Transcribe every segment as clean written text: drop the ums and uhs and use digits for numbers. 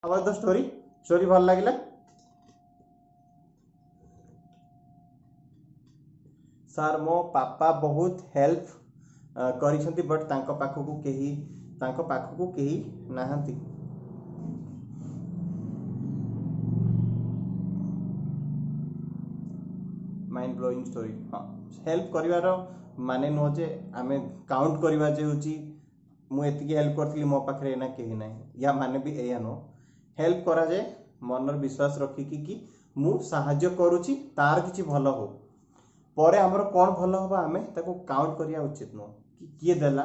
About the story story भल लगिला sir मो पापा बहुत हेल्प करिसंती बट तांको पाखकू केही नाहंती माइंड ब्लोइंग स्टोरी हाँ हेल्प करिवार माने नो जे आमे काउंट करिवा जे होची मु एतिकी हेल्प करथली मो पाखरे ना केही नाही या माने भी एया नो हेल्प करा जे मनर विश्वास रखिकी कि मु साहाय्य करूची तार किछि भलो हो परे हमर कोन भलो होबा आमे ताको काउंट करिया उचित नो कि किए देला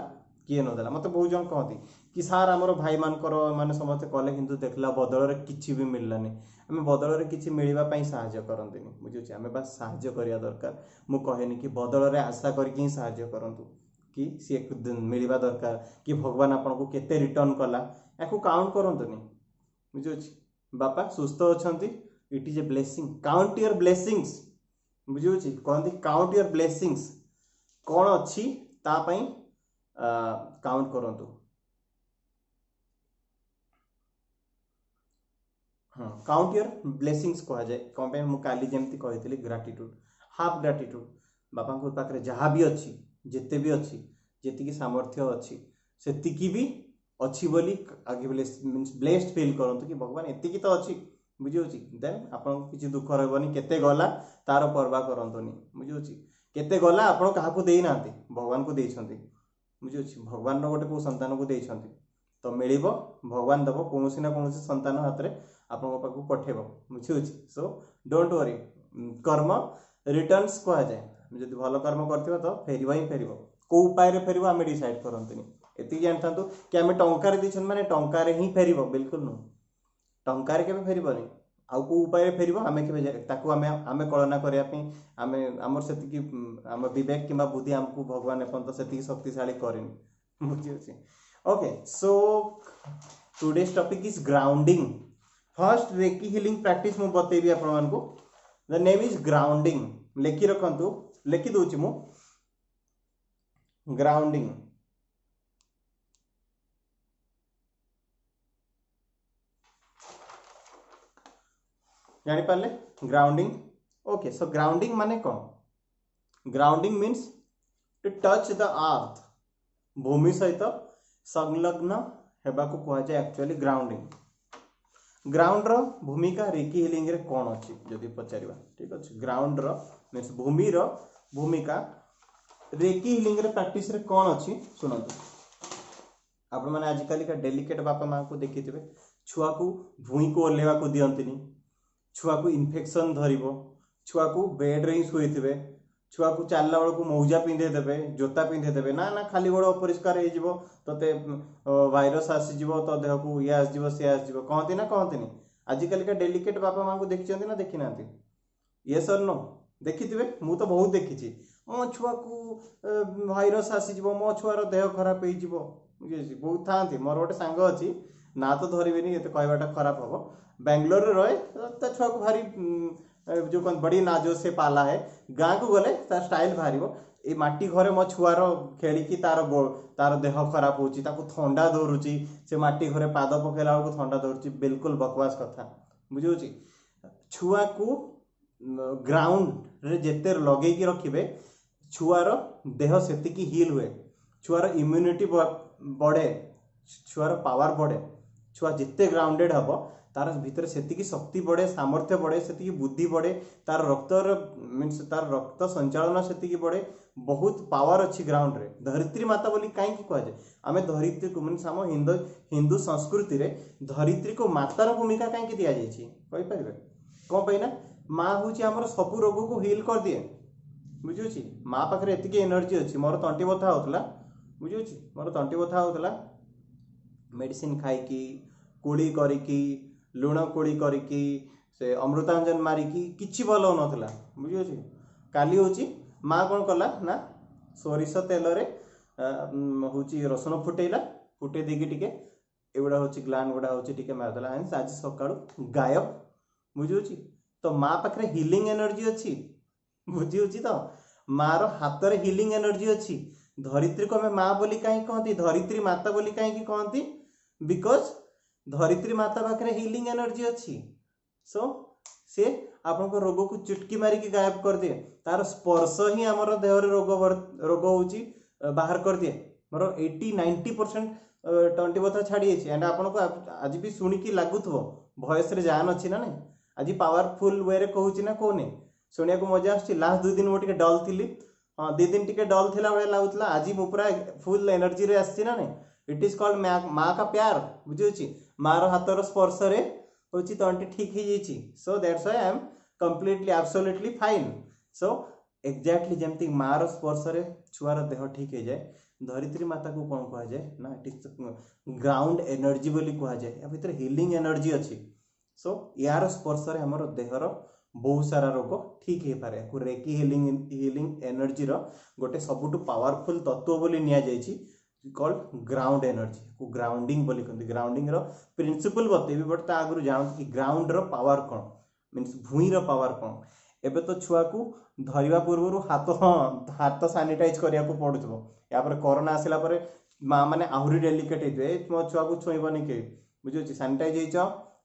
किए न देला मते बहुत जन कहती कि सार हमर भाई मानकर माने समस्त कले किंतु देखला बदल रे किछि भी मिललानी आमे बदल रे किछि मिलिबा पई साहाय्य करंतिनी बुझुछि आमे बस साहाय्य करिया दरकार मु कहेनी कि बदल रे आशा करके ही साहाय्य करंतु कि सी एक दिन मिलिबा दरकार कि भगवान आपन को केते रिटर्न कला याकू काउंट करंतुनी बुझुछि बापा सुस्थ अछंती it is a blessing count your blessings बुझुछि कहंती काउंट योर ब्लेसिंग्स कोन अछि ता पई काउंट करंतु हाँ काउंट योर ब्लेसिंग्स कह जाए कौन पे मु काली जेमती कहितली ग्रेटिट्यूड हाफ ग्रेटिट्यूड बापा को पाखरे जहाँ भी अच्छी जिते भी अच्छी जेतिकी सामर्थ्य अच्छी सेतिकी भी अच्छी बोली आगे मीन्स ब्लेस्ड फील करंतु कि भगवान एतिकी तो अच्छी बुझियोछि देन आपन किछि दुख रहबनी केते गला तार परवा करंतुनी बुझियोछि केते गला आपन काहाकू देई नांती भगवान को देइछंती बुझियोछि भगवान रो गोटे को संतान को देइछंती तो मिलिबो भगवान दबो कोनोसी ना कोनोसी संतान हाथ रे आपन पाखू पठेबो बुझियोछि सो डोंट वरी कर्म रिटर्न्स कह जाए जदि भल कर्म करथिबो तो फेरिबो ही फेरिबो को उपाय रे फेरिबो आमे डिसाइड करंतनी एति जानथांतु कि आमे टंका रे दिछन माने टंका रे ही फेरिबो बिल्कुल नो टंका रे केबे फेरिबोनी आउ को उपाय रे फेरिबो आमे केबे ताकू आमे कल्पना करिया पे आमे हमर सेति आम विवेक किंबा बुद्धि हमकू भगवान अपन तो सेति शक्तिशाली करेनी बुझियोछि okay so today's topic is grounding first reiki healing practice मु बतेबी आपण मानकू द नेम इज ग्राउंडिंग लेखि रखंतु लेखि दोछि मु ग्राउंडिंग जानि पाले ग्राउंडिंग ओके सो ग्राउंडिंग माने कोन grounding means to touch the earth भूमि सहित संलग्न हेबा को कह जाए एक्चुअली ग्राउंडिंग ग्राउंड रो भूमिका रेकी हीलिंग रे कोन अछि जदि पचारिबा ठीक अछि ग्राउंड रो मीन्स भूमि रो भूमिका रेकी हीलिंग रे प्रैक्टिस रे कोन अछि सुनंतु आपण माने आज काली का डेलिकेट बापा मां को देखिथिबे छुआ को भूई को ओलेवा को दियंतिनी छुआ को इन्फेक्शन धरिबो छुआ को बेड रे ही सोइथिबे छुआ को चालला बेल को मौजा पिंधे देबे जोता पिंधे देबे ना ना खाली गोड़ अपरिष्कार हो जिवो तते वायरस आसी जिवो तो देह को ये आस जिवो से आस जिवो कहंती ना कहंतीनी आज काली का डेलिकेट बापा मां को देखिचंती ना देखि नांती यस और नो देखिथिबे मु तो बहुत देखिची मो छुआ को वायरस आसी जिवो मो छुआर देह खराब हो जिवो बुझिछि बहुत थांती मोर गोटे सांग अछि ना तो धरिबेनी एते कहबाटा खराब हबो बेंगलोर रहे तो छुआ को भारी जो कौन बड़ी नाजो से पाला है गाँ को गले तार स्टाइल बाहर ये माटी घरे मो छुआर खेलिकी तार देह खराब होची ताको थंडा धरुची से माटी घरे पाद पकेला को थंडा धरुची बिल्कुल बकवास कथा बुझुची छुआ को ग्राउंड रे जेते लगे की रखिबे छुआर देह सेतिकी हील हुए छुआर इम्यूनिटी बढ़े छुआर पावर बढ़े छुआ जिते ग्राउंडेड हबो तार भीतर सेतिकी शक्ति बढ़े सामर्थ्य बढ़े सेतिकी बुद्धि बढ़े तार रक्त मीन्स तार रक्त संचालन सेतिकी बढ़े बहुत पावर अच्छी ग्राउंड रे धरित्री माता बोली कहीं कह जाए आम धरित्री को मीन्स आम हिंदू संस्कृति रे धरित्री को मातार भूमिका कहीं दि जाइए कौन पे ना माँ हूँ आम सबू रोग को हिल कर दिए बुझुची माँ पाखे एतिकी एनर्जी अच्छी मोर तंटी बथा होता बुझुची मोर तंटी बथा होता मेडिसिन खाइकी कोड़ी करिकी लुण कोड़ी करिकी से अमृतांजन मारिकी किछि भल होनथला बुझियोछि काली होची माँ कौन कला ना सोरिष तेल रे होची रसुण फुटेला फुटे देकी टिके एगुड़ा होची ग्लान गुड़ा होची टिके मारदला हंस आज सकाळू गायब बुझियोछि तो माँ पाखरे हीलिंग एनर्जी अच्छी बुझियोछि तो माँ रो हाथ रे हीलिंग एनर्जी अच्छी धरित्री को हमें माँ बोली कहीं कहती धरित्री माता बोली कहीं कहती बिकॉज धरित्री माता पाखे हिलिंग एनर्जी अच्छी। सो सी आपण रोग को चुटकी मारिकी गायब कर दिए, तार स्पर्श ही आमर देह रोग रोग होची बाहर कर दिए। मोर 80-90% तंटी बथा छाड़ी एंड आपन को आज भी शुणिकी लगुव भयस रे जान अच्छी ना नहीं, आज पावरफुल वे रे कहूँ ना कहूनी शुणा को मजा आस। लास्ट 2 दिन मुझे डल थी, हाँ 2 दिन टे डल थी भाई लगुला, आज मु पूरा फुल एनर्जी रे आसी ना नहीं। इट इज कॉल्ड माँ का प्यार, बुझे मार हाथर स्पर्श रे हूँ तंटी ठीक हो जाइए। So that's why I am completely absolutely fine. So exactly जमती मार स्पर्श रे छुआर देह ठीक हो जाए, धरित्री माता को कौन कह जाए ना इट इज ग्राउंड एनर्जी बोली कह जाए, या भितर हिलिंग एनर्जी अच्छी। सो यार स्पर्श रे हमर देहर बहुत सारा रोग ठीक हो पारे। रेकी हिलिंग एनर्जी रो गोटे सबुठु पावरफुल तत्व बोली निया जाइछि कॉल्ड ग्राउंड एनर्जी को ग्राउंडिंग बोली कहते। ग्राउंडिंग रो प्रिंसिपल बतेबी, बट ता आगु जानते कि ग्राउंड रो पावर कौन मीन्स भूई रो पावर कौन। एबे तो छुआ को धरिबा पूर्व हाथ सानिटाइज करिया को पड़ुथबो, या पर कोरोना आसिला पर माँ माने आहुरी डेलिकेट हेतुए मो छुआ को छुईबनी के, बुझुछि सानिटाइज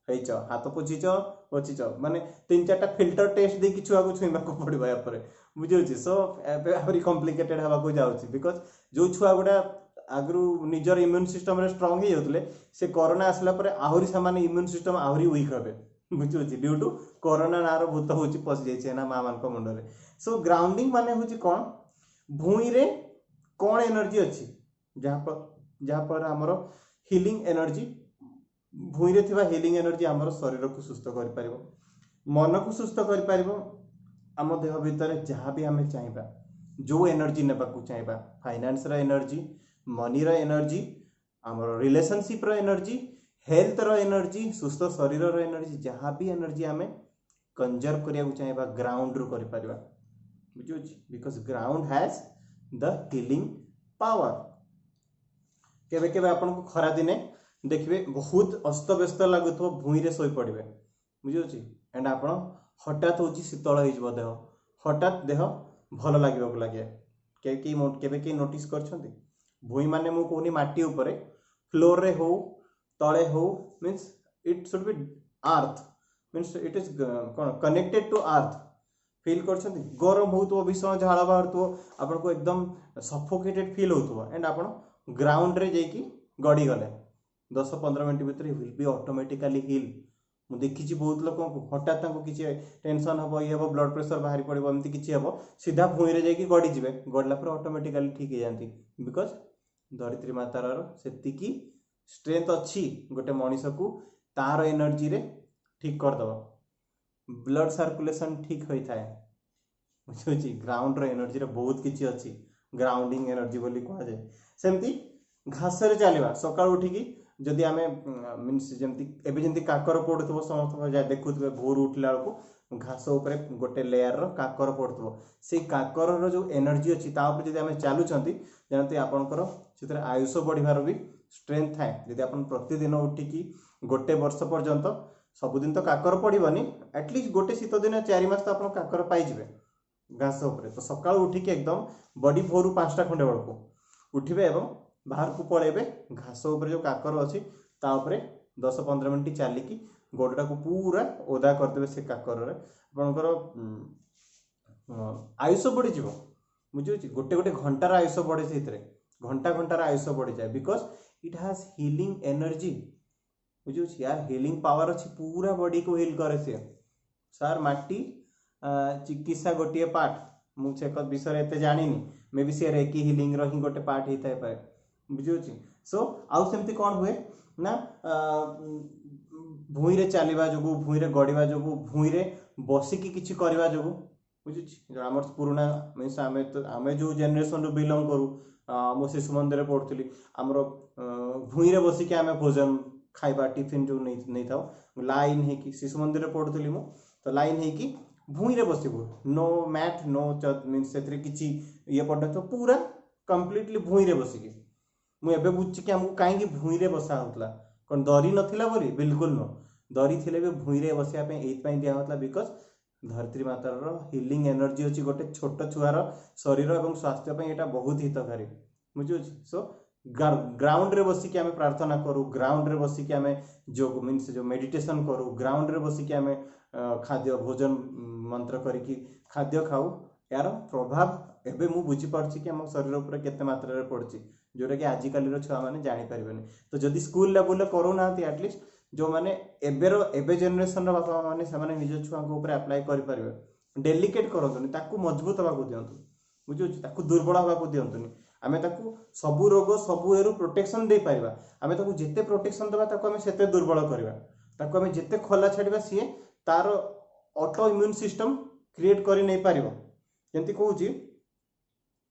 हेइच हाथ पोछिच माने 3-4टा फिल्टर टेस्ट दे कि छुआ को छुईबा को पड़िबो या पर, बुझुछि। सो एबे आहुरी कॉम्प्लिकेटेड हवा को जाउछि, बिकॉज जो छुआ गुडा आगु निजर इम्यून सिस्टम रे स्ट्रांग ही होतले से कोरोना आसला पर आहुरी सामान्य इम्यून सिस्टम आहुरी वीक होबे, बुझुछि ड्यू टू कोरोना नार भूत होछि पस जाइछे ना माँ मान को मुंड रे। सो ग्राउंडिंग माने होछि कोन भूई रे कोन एनर्जी अछि जहाँ पर हमर हिलिंग एनर्जी भूई रे थिबा हिलिंग एनर्जी हमर शरीर को सुस्थ करि परिबो, मन को सुस्थ करि परिबो। आम देह भितर जहाँ भी आम चाहिए जो एनर्जी नेबा को चाहिए, फाइनेंस रा एनर्जी, मनी रा एनर्जी, आमर रिलेशनशिप रा एनर्जी, हेल्थ रा एनर्जी, सुस्थ शरीर रा एनर्जी, जहाँ भी एनर्जी आम कंजर्व करिया को चाहिए ग्राउंड रु करि परिबा, बुझुछि। Because ground has the healing power. केबे केबे आपन को खरा दिने देखिए बहुत अस्तव्यस्त लगुथबो भूई रे सोई पड़िबे, बुझुछि, एंड आपण हठात होची शीतल हो देह, हठात देह भल लगे लगे। केबे नोटिस करछंती भूई माने मु कहूनी माटी ऊपर फ्लोर रे हो तले हो means it should be earth means it is कौन कनेक्टेड टू अर्थ। फील करछंती गरम होतो भीषण झाड़ बाहरतो आपन को एकदम सफोकेटेड फील होतो, एंड आपण ग्राउंड रे जेकी गड़ी गले 10-15 मिनट भीतर विल बी ऑटोमेटिकली हील। मु देखिछि बहुत लोक को हठात किसी टेंशन हम ये हम ब्लड प्रेशर बाहरी पड़ो एमती किसी हम सीधा भूई रे जाकि गड़ी जिवे, गड़ला पर ऑटोमेटिकली ठीक हो जाती। बिकॉज धरित्री मातार सेतिकी स्ट्रेंथ अच्छी गोटे मनीष को तार एनर्जी रे ठीक करदब, ब्लड सर्कुलेशन ठीक होता है, बुझुछि। ग्राउंड रो एनर्जी रे बहुत किछि अच्छी, ग्राउंडिंग एनर्जी बोली कह जाए। सेमती घास रे चलवा सकाळ उठिकी जदि आम मीन्स जमती एबे जमती काकर पड़ुथबो समस्त देखुथे भोर उठला बेलू घास उपर गोटे लेयर रो काकर पड़ुथबो, से काकर रो जो एनर्जी अच्छी ता ऊपर जदि आम चलुचंती जानते आपनकर सेतरे आयुष बढ़िबार भी स्ट्रेंथ थाए। जदि आपन प्रतिदिन उठिकी गोटे वर्ष पर्यंत सबुदिन तो काकर पड़िबनी, एटलिस्ट गोटे शीत दिन 4 मास तो आपन काकर पाइजिबे घास उपर। तो सकाळ उठिकी एकदम बॉडी भोर 5टा खंडे बेलू उठिबे एवं बाहर को पड़ेबे घास उपर जो काकर अच्छी ता उपरे 10-15 मिनट चलिकी गोड़टा को पूरा ओदा करदेवे से काकर रे आपनकर आयुष बढ़ी जीवो, बुझुछि। गोटे गोटे घंटार आयुष बढ़े से घंटार आयुष बढ़ी जाए because it has healing energy, बुझुछि। यार हिलिंग पावर अच्छी पूरा बॉडी को हिल करे से। सार माटी चिकित्सा गोटे पार्ट मुझे विषय एते जानिनी, मे बी सी रेकी हिलिंग रो ही गोटे पार्ट होता है, बुझुछि। सो आउ सेमती कौन हुए ना भूई रे चलवा जो भूई रे गड़वा जो भूई रे बसिकी किछि करवा जो, बुझुछि। आम पुराना मीन्स आम जो जेनेरेशन रू बिलंग करूँ मो शिशु मंदिर पढ़ुली आमर भूई रे बसिकी आम भोजन खाइबा टिफिन जो नहीं था लाइन है शिशु मंदिर पढ़ुली मु तो लाइन है भूई रे बसबू नो मैट नो मीन्स से किसी ये पड़ तो पूरा कंप्लीटली भूई रे बसिकी मुझे बुझी कि आमको कहीं भूई रे बसा होता कौन दरी नथिला बोली, बिल्कुल नो दरी थिले भी भूई रे बसिया दिया होता बिकॉज धरित्री मातार हिलिंग एनर्जी अच्छी गोटे छोट छुआर शरीर और स्वास्थ्य यहाँ बहुत हितकारी, बुझुछि। सो ग्राउंड रे बसिकी आमे प्रार्थना करू, ग्राउंड रे बसिकी आमे जो मीन्स जो मेडिटेशन करू, ग्राउंड रे बसिकी आमे खाद्य भोजन मंत्र करिकी खाद्य खाऊ, यार प्रभाव एबे मु बुझी पारछि कि हम शरीर ऊपर केते मात्रा रे पड़छि, जोटा कि आजिकाली रो छुआ माने जानि परिबेनी। तो जदि स्कूल लेवल करू नांती एटलीस्ट जो माने एबे जनरेशन रो बापा माने से माने निज छुआ को ऊपर अप्लाई करि परिबे, डेलिकेट करंतुनी, ताकू मजबूत हवा को दियंतु, बुझु ताकू दुर्बल हवा को दियंतुनी। आमे ताकू सबु रोग सबु एरु प्रोटेक्शन दे पारिबा, आमे ताकू जेते प्रोटेक्शन देबा ताकू आमे सेते दुर्बल करबा, ताकू आमे जेते खोला छाडिबा सिए तार ऑटो इम्यून सिस्टम क्रिएट करि नै पारिबो। जेंति कहूची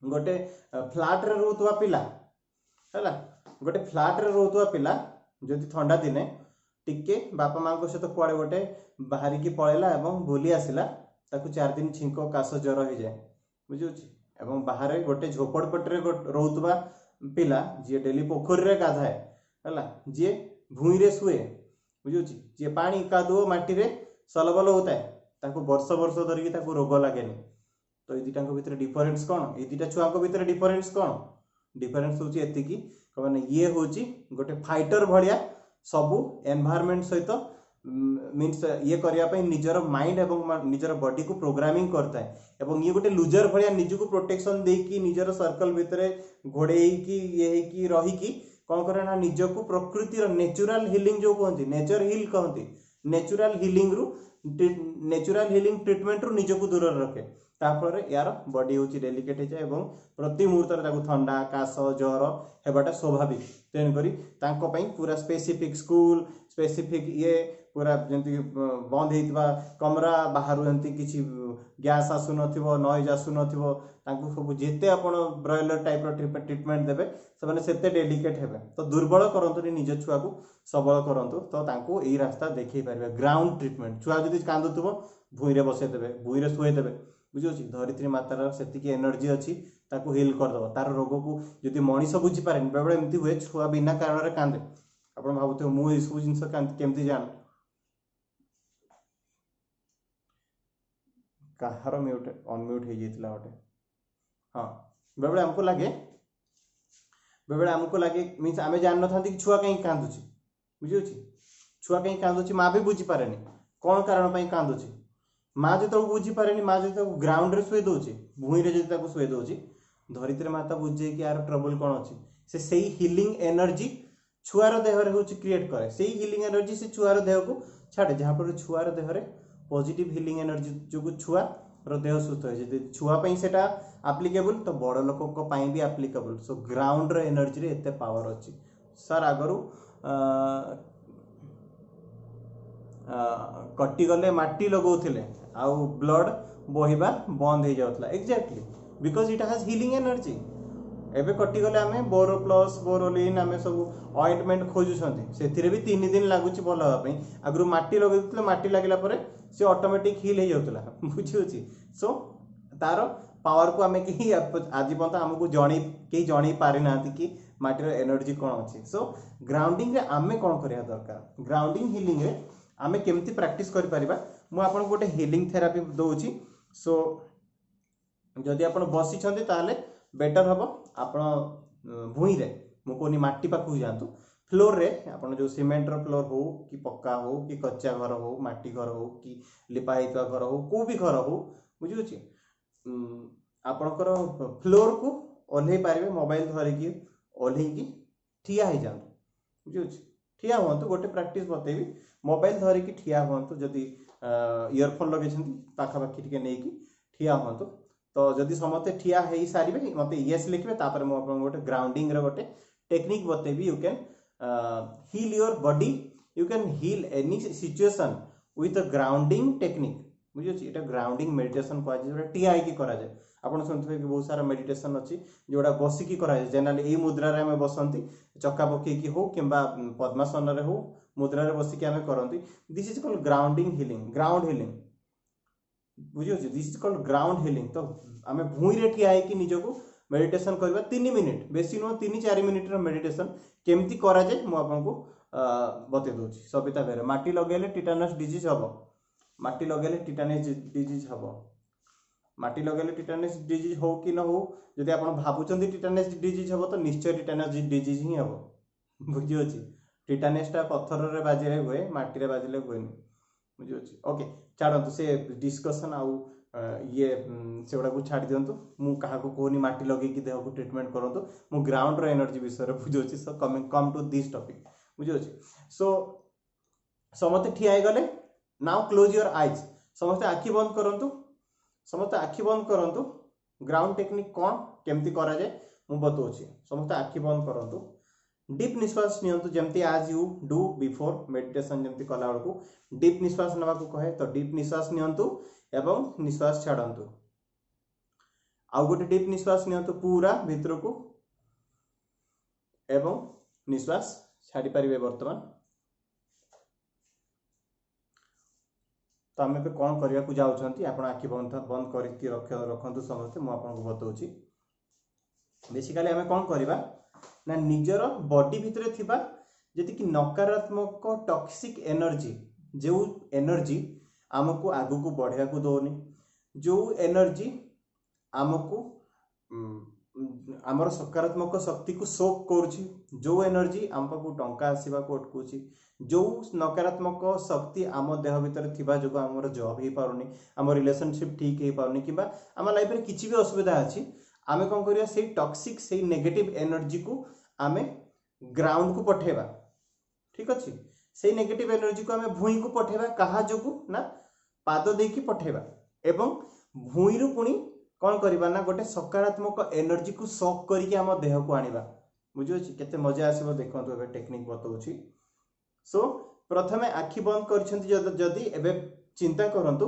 गोटे फ्लैट रे रहउतवा पिला हैला, गोटे फ्लैट रे रहउतवा पिला जदि ठंडा दिने टिके बापा मां को सहित कुआडे गोटे बाहरी की पळेला एवं बुली आसिला, ताकू 4 दिन छिंको काश ज्वर हो जाए, बुझुची। एवं बाहर गोटे झोपड़पट्टी रे रहउतवा पिला जे डेली पोखरी रे गाधाए हैला, जे भूई रे सुए, बुझुची, जे पानी कादुओ माटी रे सलबल होता है, ताकू वर्ष वर्ष धरिकी ताकू रोग लागेनी। तो ये दुटा भितर डिफरेंस कौन, ये दुटा छुआ भितर डिफरेंस कौन, डिफरेंस होची एतिकी माने ये होची गोटे फाइटर भलिया सबु एनवायरनमेंट सहित मीन्स ये करिया पई निजर माइंड एवं निजर बॉडी को प्रोग्रामिंग करता है, एवं ये गोटे लूजर भलिया निजु को प्रोटेक्शन देकी निजर सर्कल भितर घोड़ेई की ये की रही की कौन करे ना निज को प्रकृति नेचुरल हिलिंग जो कहती, नेचर हिल कहती, नेचुरल हिलिंग रु नेचुरल हिलिंग ट्रीटमेंट रु निज को दूर रखे, तापर यार बॉडी होची डेलिकेट हो जाए एवं प्रति मुहूर्त ताकू ठंडा काश ज्वर हेबाटा स्वाभाविक। तेन करी तांको पई पूरा स्पेसिफिक स्कूल स्पेसिफिक ये पूरा जंती बंद हेतबा कमरा बाहरु जंती किछि गैस आसु नथिबो, नॉइज आसु नथिबो, तांको सब जेते आपण ब्रॉयलर टाइप रो ट्रीटमेंट देबे से माने सेते डेलिकेट हेबे। तो दुर्बल करंतु निज छुआ को सबल करंतु, तो तांको एई रास्ता देखै परबे ग्राउंड ट्रीटमेंट। छुआ जदि कांदुथबो भुई रे बसे देबे, भुई रे सुए देबे, बुझुची, धरित्री मातार सेतिकी एनर्जी अच्छी ताकू हिल करदब। तार रोग को जदि मनीष बुझी पारे बेले एमती हुए छुआ बिना कारण रे कांदे, आपण भाबुथे मु ए सब जिंस केमती जान कहार म्यूट अनम्यूट हो जाइतिला गोटे। हाँ बेले हमको लगे मीन्स आमे जान नथांती कि छुआ कहीं कांदुची, बुझुची, छुआ कहीं कांदुची माँ भी बुझी पारेनी कौन कारण पई कांदुची। माँ जो बुझी पारेनी, माँ जो ग्राउंड रे शुए दउची, भूई रे जो शुए दउची, धरित्री माता बुझे कि यार ट्रबल कौन अच्छी, से सही हिलिंग एनर्जी छुआर देह रे होची क्रिएट करे, सही हिलिंग एनर्जी से छुआर देह को छाड़े, जहाँ पर छुआर देह रे पॉजिटिव हिलिंग एनर्जी जो छुआ रो देह सुस्थ हो जाए। छुआ पई सेटा एप्लीकेबल तो बड़ लोक को पई भी एप्लीकेबल। सो ग्राउंड रो एनर्जी रे एते पावर अच्छी। सर आगरु कटि गले माटी लगौथिले आउ ब्लड बहिबा बंद हो जाउतला, exactly because it has healing energy. एबे कटि गले आमे बोरो प्लस बोरोलिन आमे सब ऑइंटमेंट खोजुछंती, सेथिरे भी 3 दिन लागुची भल हवा पई। आगरु माटी लगौथिले, माटी लागिला परे से ऑटोमेटिक हिल हो जाउतला, बुझियोची। सो तार पावर को आमे कि आज पर्यंत हमको जणी पारि नांती कि माटीर एनर्जी कौन अच्छी। सो ग्राउंडिंग रे आमे कौन करिया दरकार, ग्राउंडिंग हिलिंग रे आमे केमती प्रैक्टिस करि परिबा, मु आपन गोटे हिलिंग थेरापी दउची। सो जदि आपन बसी छंती ताले बेटर हबो आपन भूई रे मु कोनी माटी पाखु जांतु, फ्लोर रे आपन जो सीमेंट रो फ्लोर हो कि पक्का हो कि कच्चा घर हो, माटी घर हो कि लिपा हेतवा घर हो, को भी घर हो, बुझुची, आपनकर फ्लोर को ओल्हे पारिबे, मोबाइल धरिकी ओल्हे की ठिया हो जांतु, बुझुची, ठिया हुंतु। गोटे प्रैक्टिस बतेबी, मोबाइल धरिकी ठिया हुंतु, जदि इयरफोन लगे छंती पाखापाखी टिके नेकी ठिया हुंतु। तो जदि समते ठिया हेई सारिबे मते यस लिखबे, तापर मु आपन गोटे ग्राउंडिंग रे गोटे टेक्निक बतेबी। You can heal your body, you can heal any situation with a grounding technique, बुझियोची। एटा ग्राउंडिंग मेडिटेशन कह जाय, ठिया हेकी करा जाय। आपन सुनथबे कि बहुत सारा मेडिटेशन अछि जोडा बसिकी करा जाय, जनरली ए मुद्रा रे हमें बसंती, चक्का पकेकी हो किंबा पद्मासन रे हो, मुद्रा रे बसिकी हमें करंती। This is called grounding healing, ground healing, बुझियोची, this is called ground healing. तो आमे भूई रे ठिया हेकी निजको मेडिटेशन करबा 3 मिनिट, बेसी नो 3-4 मिनिट रो मेडिटेशन केमती करा जाय मु आपनको बते दोची। सबिता बेरे माटी लगेले टिटानस डिजीज हबो, माटी लगेले टिटानस डिजीज हबो, माटी लगेले टिटानस डिजीज हो कि न हो जदि आप भावुं टिटानस डिजीज हम तो निश्चय टिटानस डिजीज ही हम बुझी टिटानसटा पत्थर रे बाजिले हुए माटी रे बाजिले हुए बुझी ओके छाड़ू से डिस्कसन आउ ये से गुड़ा को छाड़ दिंतु मु क्या कहूनी माटी लगे देह को ट्रिटमेंट करूँ मु ग्राउंड एनर्जी विषय बुझे सो कम टू दिस टॉपिक बुझे सो समस्ते ठिया गले नाउ क्लोज योर आईज समस्ते आखि बंद करंतु समस्ते आखि बंद करंतु ग्राउंड टेक्निक कौन केमती करा जाए मु बताऊँ समस्ते आखि बंद करंतु डीप निश्वास नियंतु जमती आज यू डू बिफोर मेडिटेशन जमती कला बेलू डीप निश्वास नवा को कहे तो डीप निश्वास नियंतु एवं निश्वास छाड़ंतु आउ गोटे डीप निश्वास नियंतु पूरा भीतर को एवं निश्वास छाड़ी पारिबे वर्तमान तो आम पे कौन करने को जाऊँगी आप आखि बंद करके रखु समस्ते मुझे आपको बताऊँ बेसिकाली आम कौन करवा ना निजर बॉडी भितर थिबा जति कि नकारात्मक टॉक्सिक एनर्जी जो एनर्जी आमको आगु को बढ़िया को दौनी जो एनर्जी आमको आमर सकारात्मक शक्ति को शोक करुछि जो एनर्जी आम पाखु टंका आसीबा को अटकुछि जो नकारात्मक शक्ति आम देह भितर थिबा जो आमर जॉब हो पारुनी आम रिलेशनशिप ठीक हो पारुनी किबा आम लाइफ रे किछि भी असुविधा अछि आमे कौन करिया से टॉक्सिक से नेगेटिव एनर्जी को आमे ग्राउंड को पठेबा ठीक अछि से नेगेटिव एनर्जी को आमे भूई को पठेबा कहा जोगु ना पाद देकी पठेबा एवं भूई रु पुणी कौन करबा ना गोटे सकारात्मक एनर्जी को शॉक करके आम देह को आनिबा बुझियो केते मजा आसीबो देखंतु एबे टेक्निक बताउछि सो प्रथमे आखि बंद करछंती जदी एबे चिंता करंतु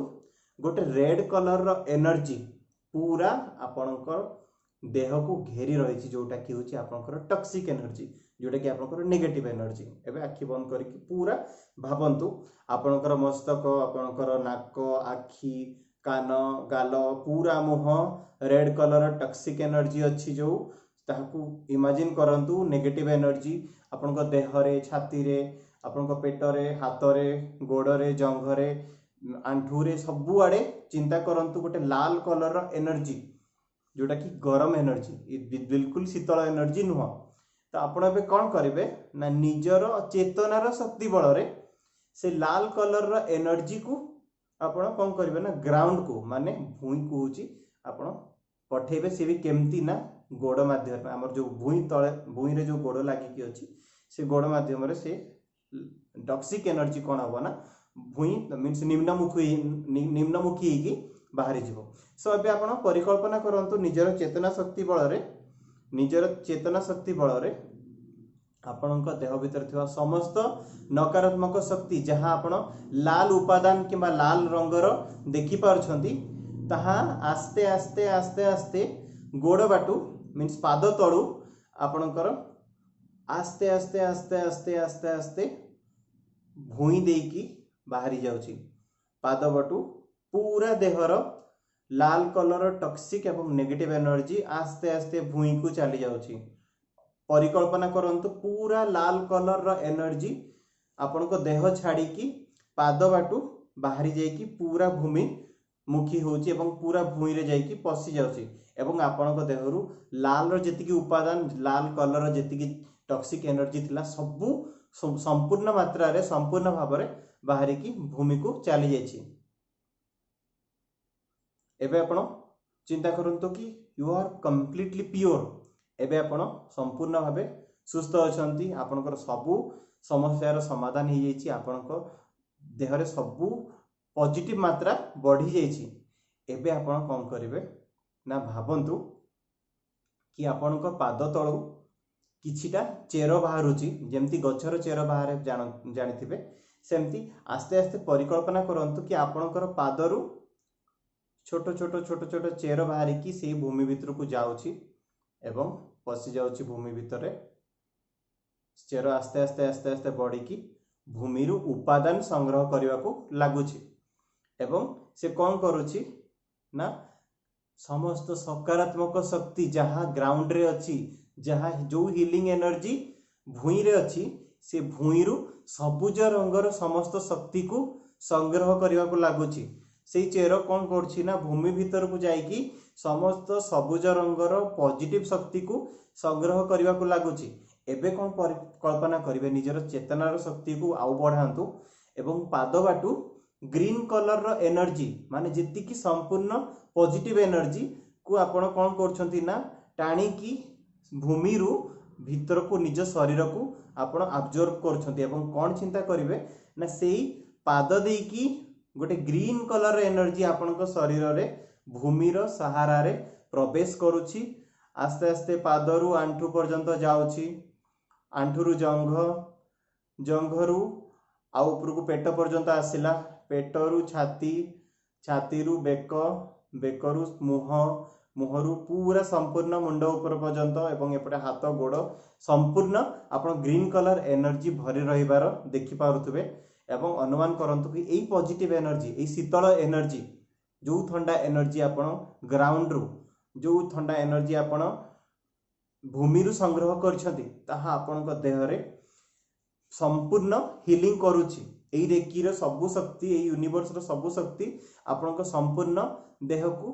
गोटे रेड कलर रो एनर्जी पूरा आपणकर देह को घेरी रही जोटा कि हूँ आपंकर टॉक्सिक एनर्जी जोटा कि आपंकर नेगेटिव एनर्जी एबे आखि बंद करके पूरा भावंतु आपणकर मस्तक आपणकर नाक आखि कान गाल पूरा मुह रेड कलर टॉक्सिक एनर्जी अच्छी जो ताकू इमेजिन करंतु नेगेटिव एनर्जी आपणकर देह रे छाती रे आपणकर पेट रे हाथ रे गोड़ रे जंघ रे आंठू रे सबु आड़े चिंता करंतु गोटे लाल कलर एनर्जी जोटा कि गरम एनर्जी बिल्कुल शीतल एनर्जी नुह तो आपण ए कौन करेंगे ना निजर चेतनार शक्ति बल से लाल कलर एनर्जी को आपण कौन करेंगे ना ग्राउंड को माने भूई को हूँ आप पठेबे सी भी केमती ना गोड़ मध्यम आमर जो भूई तले भूई रे जो गोड़ लगिकी अच्छी से गोड़ मध्यम से टॉक्सिक एनर्जी कौन हम ना भूई मीन्स निम्नमुखी होगी बाहरी जीव सो ए आप परिकल्पना करंतु निजर चेतना शक्ति बल आपण देह भीतर थिबा समस्त नकारात्मक शक्ति जहाँ आपण लाल उपादान किंबा लाल रंगर देखि पारछंती ताहा आस्ते आस्ते आस्ते आस्ते गोड़ बाटू मीन्स पाद तळू आपणकर आस्ते आस्ते आस्ते आस्ते आस्ते आस्ते भूई देकी बाहरी जाउची पाद बाटू पूरा देहर लाल कलर टॉक्सिक एवं नेगेटिव एनर्जी आस्ते आस्ते भूई को चली जाउची परिकल्पना करंतु पूरा लाल कलर एनर्जी आपण को देह छाड़ी की पाद बाटू बाहरी जाइकी पूरा भूमि मुखी होची एवं पूरा भूई रे जाइकी पसी जाउची एवं आपण को देहरु लाल रो जेतिकी उपादान लाल कलर जेतिकी टॉक्सिक एनर्जी थिला सबु संपूर्ण मात्रा रे संपूर्ण भाव रे बाहरी की भूमि को चली जाइछि एबे आपण चिंता करंतु कि यू आर कंप्लीटली प्योर एबे आपण संपूर्ण भावे सुस्थ अछंती आपनकर सबु समस्यार समाधान हो जाइछि आपनकर देह रे सबु पॉजिटिव मात्रा बढ़ी जाइछि एबे आपण कोन करिवे ना भाबंतु कि आपनकर पाद तळु किछिटा चेर बाहरुछि जेमति गछर चेर बाहर जानिथिबे सेमति आस्ते आस्ते परिकल्पना करंतु कि आपनकर पादरु छोट छोट छोट छोट चेर बाहरी की से भूमि भीतर को जाउछि एवं पसी जाउछि भूमि भीतर चेर आस्ते आस्ते आस्ते आस्ते बढ़ी की भूमि रु उपादान संग्रह करने को लगुछि एवं से कौन करुछि ना समस्त सकारात्मक शक्ति जहाँ ग्राउंड रे अच्छी जहाँ जो हीलिंग एनर्जी भूई रे अच्छी से भूई रु सबुज रंगर समस्त शक्ति को संग्रह करने को लगुछि से चेर कौन करछि ना भूमि भीतर को जाइकी समस्त सबुज रंगर पॉजिटिव शक्ति को संग्रह करने को लगुच। एबे कौन कल्पना करेंगे निजर चेतनार शक्ति को आउ बढ़ातु एवं पाद बाटू ग्रीन कलर रो एनर्जी माने जिति की संपूर्ण पॉजिटिव एनर्जी को आपण कौन करछंती ना टाणी की भूमि रु भीतर को निज शरीर को आपण अब्जॉर्ब करछंती एवं कौन चिंता करिवे ना सेही पाद देकी गोटे ग्रीन कलर एनर्जी आपण को शरीर रे भूमि रो सहारा रे प्रवेश करूची। आस्ते आस्ते पादरु आंठू पर्यंत जाउची, आंठू जंघ, जंघरू आ ऊपर को पेट पर्यंत आसिला, पेटरू छाती, छातीरू बेक, बेकरू मुह, मुहरु पूरा संपूर्ण मुंड ऊपर पर्यंत एवं एपटे हाथ गोड़ संपूर्ण आपण ग्रीन कलर एनर्जी भरी रहिबार देखि पारुथबे एवं अनुमान करंतु कि एई पॉजिटिव एनर्जी एई शीतल एनर्जी जो ठंडा एनर्जी आपण ग्राउंड रू जो ठंडा एनर्जी आपण भूमि रू संग्रह करछंती ताहा आपण को देह रे संपूर्ण हीलिंग करूची। एई रेकी रो सब शक्ति एई यूनिवर्स रो सब शक्ति आपण को संपूर्ण देह को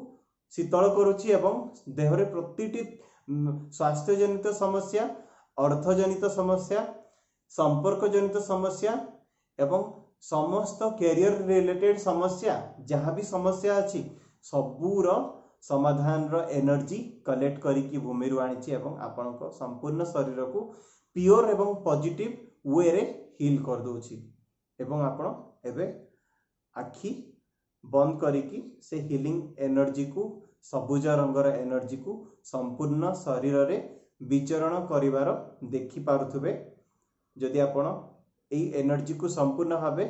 शीतल करुची एवं देह रे प्रतिटी स्वास्थ्य जनित समस्या, अर्थ जनित समस्या, संपर्क जनित समस्या एवं समस्त कैरियर रिलेटेड समस्या जहाँ भी समस्या अच्छी सबूर समाधान रो एनर्जी कलेक्ट करिकी भूमि रु आनिछि एवं आपण को संपूर्ण शरीर को प्योर एवं पॉजिटिव वे रे हील कर दोछि एवं आपण एबे आखि बंद करिकी से हीलिंग एनर्जी को सबुज रंगर एनर्जी को संपूर्ण शरीर रे विचरण करिवार देखि पारुथबे। जदि आपण एई एनर्जी को संपूर्ण भावे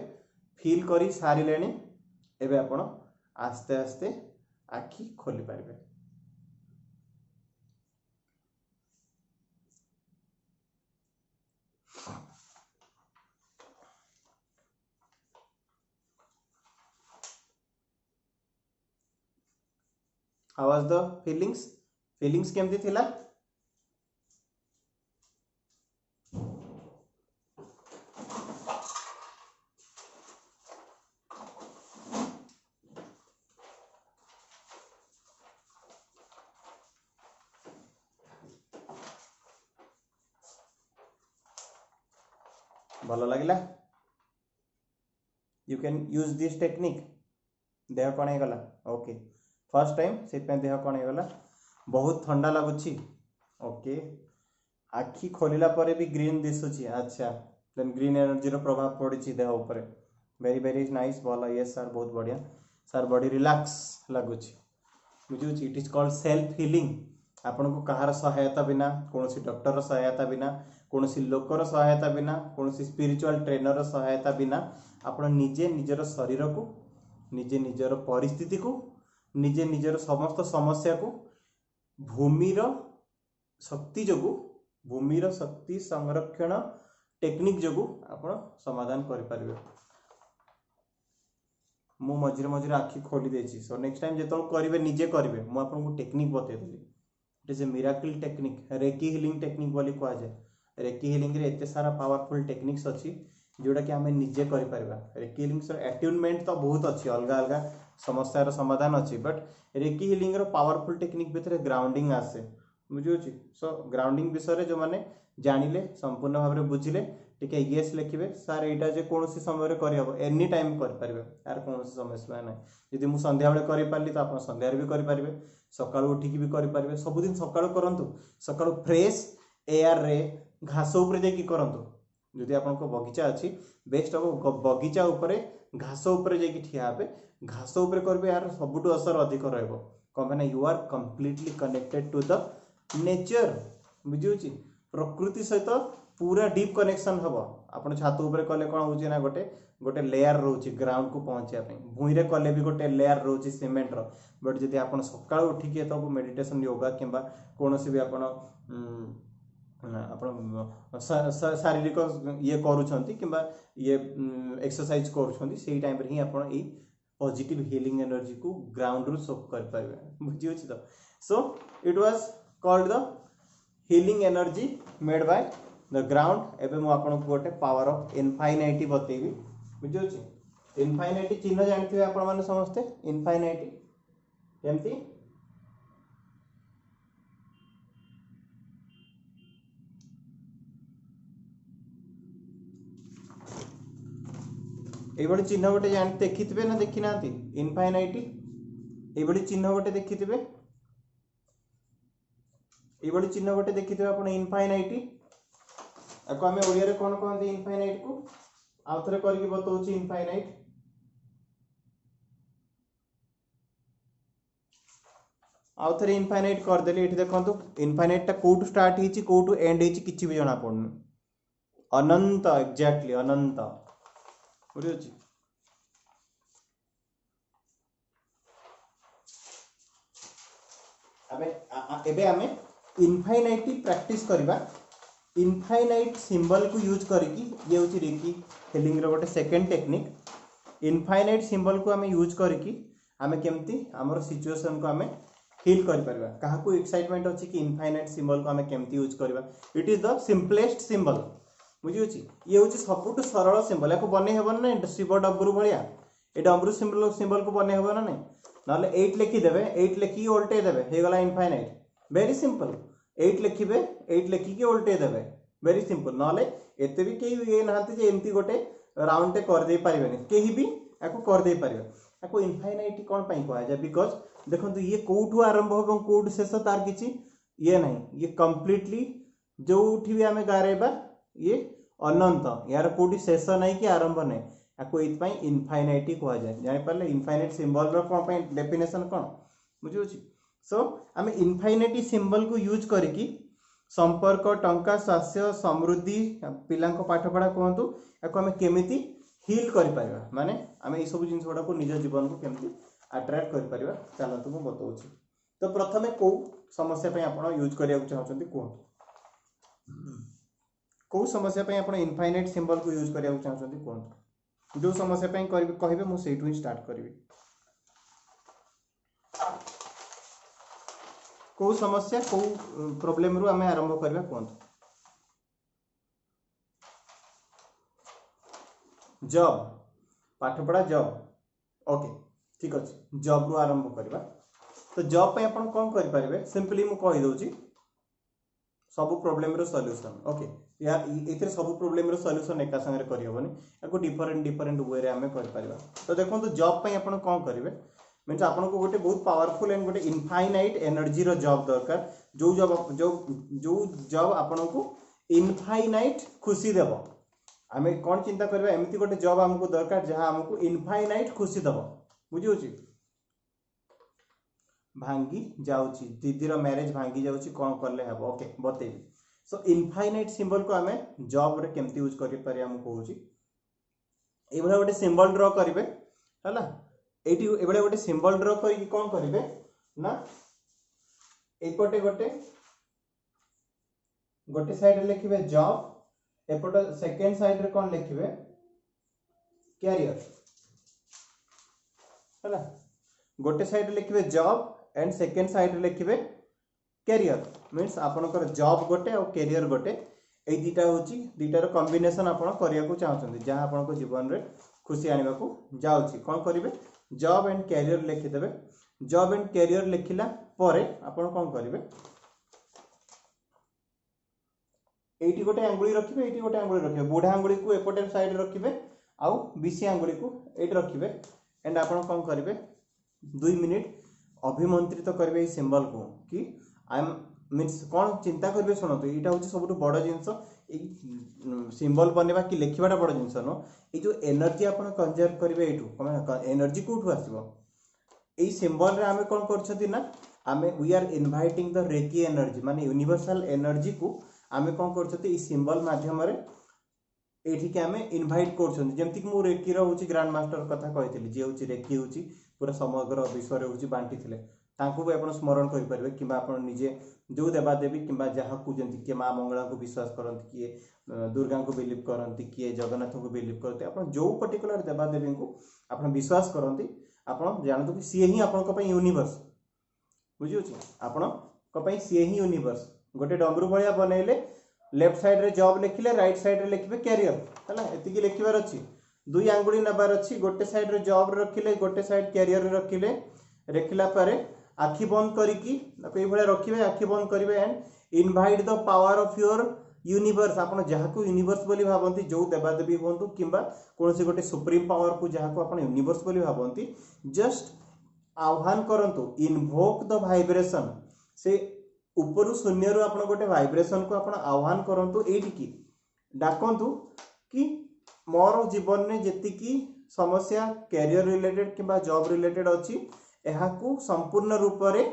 फील करी सारिलेनी एबे आपण आस्ते आस्ते आखि खोली पारिबे। How was the feelings? Feelings केमती थिला? भलो लगिला? You can use this technique. देह कौन है गला? ओके फर्स्ट टाइम से देह कौन है गला? बहुत ठंडा लगुची। ओके आखि खोलिला परे भी ग्रीन दिसुची। अच्छा देन ग्रीन एनर्जी रो प्रभाव पड़ी देह ऊपर। वेरी वेरी नाइस भलो। यस सर बहुत बढ़िया सर बॉडी रिलैक्स लगुची बुझुची। It is called self healing. आपण को कहार सहायता बिना कौन डॉक्टर सहायता बिना कौन लोकर सहायता बिना कौन स्पिरिचुअल ट्रेनर सहायता बिना आपण निजे निजर शरीर को निजे निजर परिस्थिति को निजे निजर समस्त समस्या को भूमिर शक्ति जोगु भूमिर शक्ति संरक्षण टेक्निक जोगु आपण समाधान करि परिबे। मु मझिरे मझिरे आखि खोली देछि। सो नेक्स्ट टाइम जेतल करिवे निजे करिवे मु आपन को टेक्निक बतै देली। It is a miracle technique reiki healing technique बोली कहा जाए। रेकी हीलिंग रे एते सारा पावरफुल टेक्निक्स अच्छी जोड़ा कि आम निजे कर परिबा। रेकी हीलिंग अट्यूनमेंट तो बहुत अच्छी अलग अलग समस्यार समाधान अच्छी बट रेकी हीलिंग रो पावरफुल टेक्निक भितर ग्राउंडिंग आसे बुझुची। सो ग्राउंडिंग विषय जो माने जानिले संपूर्ण भाव में बुझिले टिके येस लिखिबे सर एटा जे कोनोसी समय रे करि हबो एनी टाइम कर परिबे यार कोनोसी समस्या नै। यदि मु संध्या बेले करि पारली तो आपण संध्या रे भी करि परिबे सकाळू उठिकी भी करि परिबे। सब दिन सकाळू करंतु सकाळू फ्रेश एयर रे घास ऊपर जे की करंतु। यदि आपन को बगीचा अछि बेस्ट हो बगीचा ऊपर घास ऊपर जे की ठिया हेबे घास ऊपर करबे यार सबुटु असर अधिक रहबो। कम माने you are completely connected to the nature बुझुची। प्रकृति सहित पूरा डीप कनेक्शन हबो। आपण छात ऊपर कले कोन होची ना गोटे गोटे लेयर रोची ग्राउंड को पहुंचे पे भूई रे कले भी गोटे लेयर रोची सीमेंट रो। बट जदि आपण सकाळ उठी के तो मेडिटेशन योगा किंबा कोनोसी भी आपण आपण शारीरिक ये करूछंती किंबा ये एक्सरसाइज करूछंती सेही टाइम रे ही आपण ए पॉजिटिव हीलिंग एनर्जी को ग्राउंड रू सोक कर पाइबे बुझी होची तो। सो it was called the healing energy made by the ground. एबे मु आपन को गोटे पावर ऑफ इनफाइनाइटी बतेबी बुझी होची। इनफाइनाइट चिन्ह जानते आपण माने समस्ते इनफाइनाइट केमती ये चिन्ह गोटे जान देखिथे ना देखी ना इनफाइनाइट ये चिन्ह गोटे देखिथे ये चिन्ह गोटे देखिथे आपण इनफाइनाइट आपको आम ओडिया कौन कहते इनफाइनाइट को आउ थे करके बताऊँ इनफाइनाइट आउ थे इनफाइनाइट करदेली ये देखो इनफाइनाइटा कौटू स्टार्ट होती कौटू एंड होती किसी भी जना पड़ू अनंत एक्जाक्टली अनंत बुझी आमे इनफाइनाइट प्रैक्टिस करवा इनफाइनाइट सिंबल को यूज करके ये हूँ रिकी हेलिंग गोटे सेकेंड टेक्निक इनफाइनाइट सिंबल को आम यूज करके आम केमती आमर सिचुएशन को आम हिल कर पारिबा कहा को एक्साइटमेंट अच्छी कि इनफाइनाइट सिंबल को आम केमती यूज करवा it is the simplest symbol बुझी ये हूँ सबुठ सरल सिंबल या बन हेबन ना शिव डबरू भाया ये डबरू सिंबल को बन हेब ना नहीं ना 8 लिखिदेवे 8 लिखिकी ओल्टे देवे हो गला इनफाइनाइट वेरी सिंपल 8 लिखिबे 8 लिखिकी ओल्टे देवे वेरी सिंपल ना एते भी कई ये ना एमती गोटे राउंड टे कर दे पारिबेनी केही भी याको कर दे पारिबे याको इनफाइनाइट कोन पई कहया जाय बिकॉज़ देखंतु ये कोठू आरंभ हो कोठू शेष तार किछि ये नहीं ये कंप्लीटली जोठी भी आमे गारेबा ये अनंत यार कोठी शेष नहीं कि आरंभ नहीं याको इतपई इनफाइनाइट कह जाए जानि पारले इनफाइनाइट सिंबल रो कोन पई डेफिनेशन कोन बुझियो छी सो आमे इनफाइनाइट सिंबल को यूज करके संपर्क टंका स्वास्थ्य समृद्धि पिला पाठ पढ़ा कहतु या आम केमी हिल कर माने आम ये सब जिन गुड़ा को निज जीवन को केमी अट्राक्ट कर चलते मुझे बताऊँ तो प्रथमे कौ समस्या आप यूज करने चाहते कहतु कौ समस्या आप इनफाइनाइट सिंबल को यूज करने चाहते कहतु जो समस्या कहे मुझे ही स्टार्ट करी कौ समस्या कौ प्रॉब्लम रू आम आरंभ करवा कहतु जॉब पाठपढ़ा जॉब ओके ठीक अच्छे जॉब रू आरंभ करवा तो जॉब पे अपन कौन करें सिंपली मुझे कहीदे सब प्रोब्लेम रो सॉल्यूशन ओके या इथे सब प्रोब्लेम रो सॉल्यूशन एका संगे करहबनी या डिफरेंट डिफरेंट वे रे आमे कर पारिबा तो देखो तो जॉब पे अपन कौन करेंगे मीन्स आपन को गोटे बहुत पावरफुल एंड गोटे इनफाइनाइट एनर्जी रो जॉब दरकार जो जॉब आपन को इनफाइनाइट खुशी देव आम कौन चिंता करबा एमती गोटे जॉब हमको दरकार जहाँ हमको इनफाइनाइट खुशी देव बुझी भांगी जाउची दीदी रो मैरिज भांगी जाउची कौन करले हबो ओके बतेबी सो इनफाइनाइट सिंबल को आमे जॉब रे केमती यूज करि पारि हम कहूची ए बडा गोटे सिंबल ड्रा करिवे हला एटी ए बडा गोटे सिंबल ड्रा करी कौन करिवे ना एपटे गोटे गोटे साइड रे लिखिवे जॉब एपटे सेकंड साइड रे कौन लिखिवे कैरियर हला गोटे साइड लिखिवे जॉब एंड सेकेंड साइड लिखिवे कैरियर मीन्स आपनकर जॉब गोटे और कैरियर गोटे ए दीटा होची दीटार कॉम्बिनेशन आपण करिया को चाहछन्ती जहां आपनको जीवन रे खुशी आनिबा को जाउची कोन करिवे जॉब एंड कैरियर लिखि देबे जॉब एंड कैरियर लिखिला परे आपण कोन करिवे एटी गोटे अंगुली रखिबे एटी गोटे अंगुली रखिबे बुढ़ा अंगुली को एपटे साइड रखिबे आउ बीसी अंगुली को एट रखिबे एंड आपण कोन करिवे 2 मिनिट अभिमंत्रित तो करेंगे ये सिंबल को कि आई एम मीन्स कौन चिंता करेंगे शुणु यहाँ हूँ सब बड़ जिन सिंबल बनवा कि लिखा बड़ जिन नो ये एनर्जी आप कंजर्व करेंगे ये एनर्जी कौटू आसो ये सिंबल आम कौन कर आम we are inviting the reiki energy माने यूनिवर्सल एनर्जी को आम कौन कर सिंबल मध्यम ये आम इनभाइट करमती कि मुझे रेकी रोचे ग्रांड मास्टर कथा कही जी हूँ रेकी हूँ पूरा समग्र विश्व हूँ बांटी थे तांको भी आप स्मरण करेंगे कि निजे जो देवादेवी कि जहाँ को जमी किए माँ मंगला को विश्वास करती किए दुर्गा को बिलीव करती किए जगन्नाथ को बिलीव करते आप जो पर्टिकुलर देवादेवी को आप विश्वास करती आप जानते कि सी ही आपण यूनिवर्स बुझे आपण सी ही यूनिवर्स गोटे डमरू भाया बनइले लेफ्ट साइड रे जॉब लिखिले राइट साइड रे लिखिबे कैरियर है एतिकी लिखिबार अच्छी दुई आंगुड़ी नबार अच्छी गोटे साइड रे जॉब रखिले गोटे साइड कैरियर रे रखिले रखिला पारे आखि बंद करिकी भले रखिबे आखि बंद करिवे and invite the power of your universe आपण जहाको यूनिवर्स बोली भाबंती जो देवादेवी होंतु किंबा कोनोसी गोटे सुप्रीम पावर को जहाको आपण यूनिवर्स बोली भाबंती जस्ट आह्वान करंतु इनवोक द वाइब्रेशन से ऊपर शून्य रु आपण गोटे वाइब्रेशन को आपण आह्वान करंतु एठी की डाकंतु कि मोर जीवन में जेति की समस्या कैरियर रिलेटेड किंबा जॉब रिलेटेड अछि एहाकू संपूर्ण रूप रे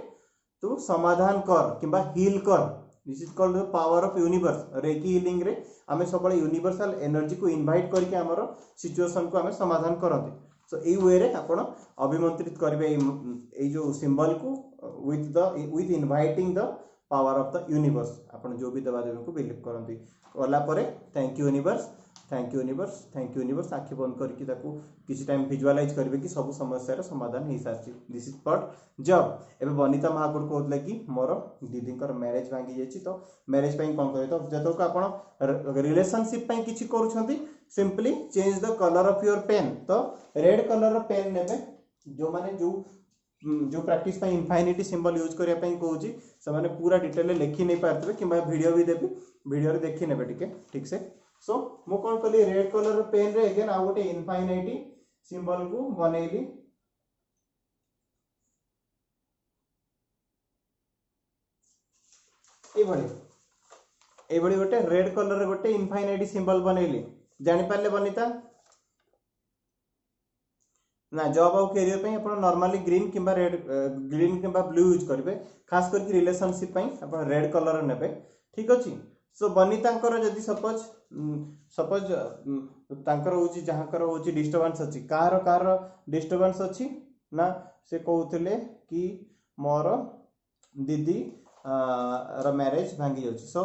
तू समाधान कर किंबा हील कर this is called the power of universe recce healing रे आमे सब यूनिवर्सल एनर्जी को इनवाइट करके हमर सिचुएशन को आमे समाधान करते सो ए वे रे आपण अभिमंत्रित करबे ए जो सिंबल को with inviting the power of the universe आपण जो भी देवादेवी को बिलीव करंती ओला परे thank you universe thank you universe thank you universe आखि बंद करके ताकू किसी टाइम विजुअलाइज करबे कि सब समस्या रे समाधान हो सारछि दिस इज फॉर जॉब एबे वनिता महाकुड कहतले कि मोर दीदी कर मैरिज भांगी जायछि तो मैरिज पई कोन करे तो जतो को आपण रिलेशनशिप पई किछि करूछंती simply change the colour of your pen to red colour pen नेबे जो माने जो प्रैक्टिस पई इनफिनिटी सिंबल यूज करिया पई कहूछि से माने पूरा डिटेल लिखि नै पारतबे किबा वीडियो भी देबी वीडियो रे देखि नेबे टिके ठीक से सो मो कौन कली रेड कलर पेन रे अगेन आ गोटे इनफिनिटी सिंबल को बनैली ए भली गोटे रेड कलर रे गोटे इनफिनिटी सिंबल बनैली जानि पारले बनिता ना जॉब और कैरियर पे अपन नॉर्मली ग्रीन किंबा रेड ग्रीन किंबा ब्लू यूज करेंगे खास करके रिलेशनशिप पे अपन रेड कलर नेबे ठीक अच्छी सो बनिता जदि सपोज सपोज तांकर होची जहांकर होची डिस्टर्बेंस अछि कार डिस्टर्बेंस अछि ना से कहउथिले कि मोर दीदी र मैरिज भांगी जाउची सो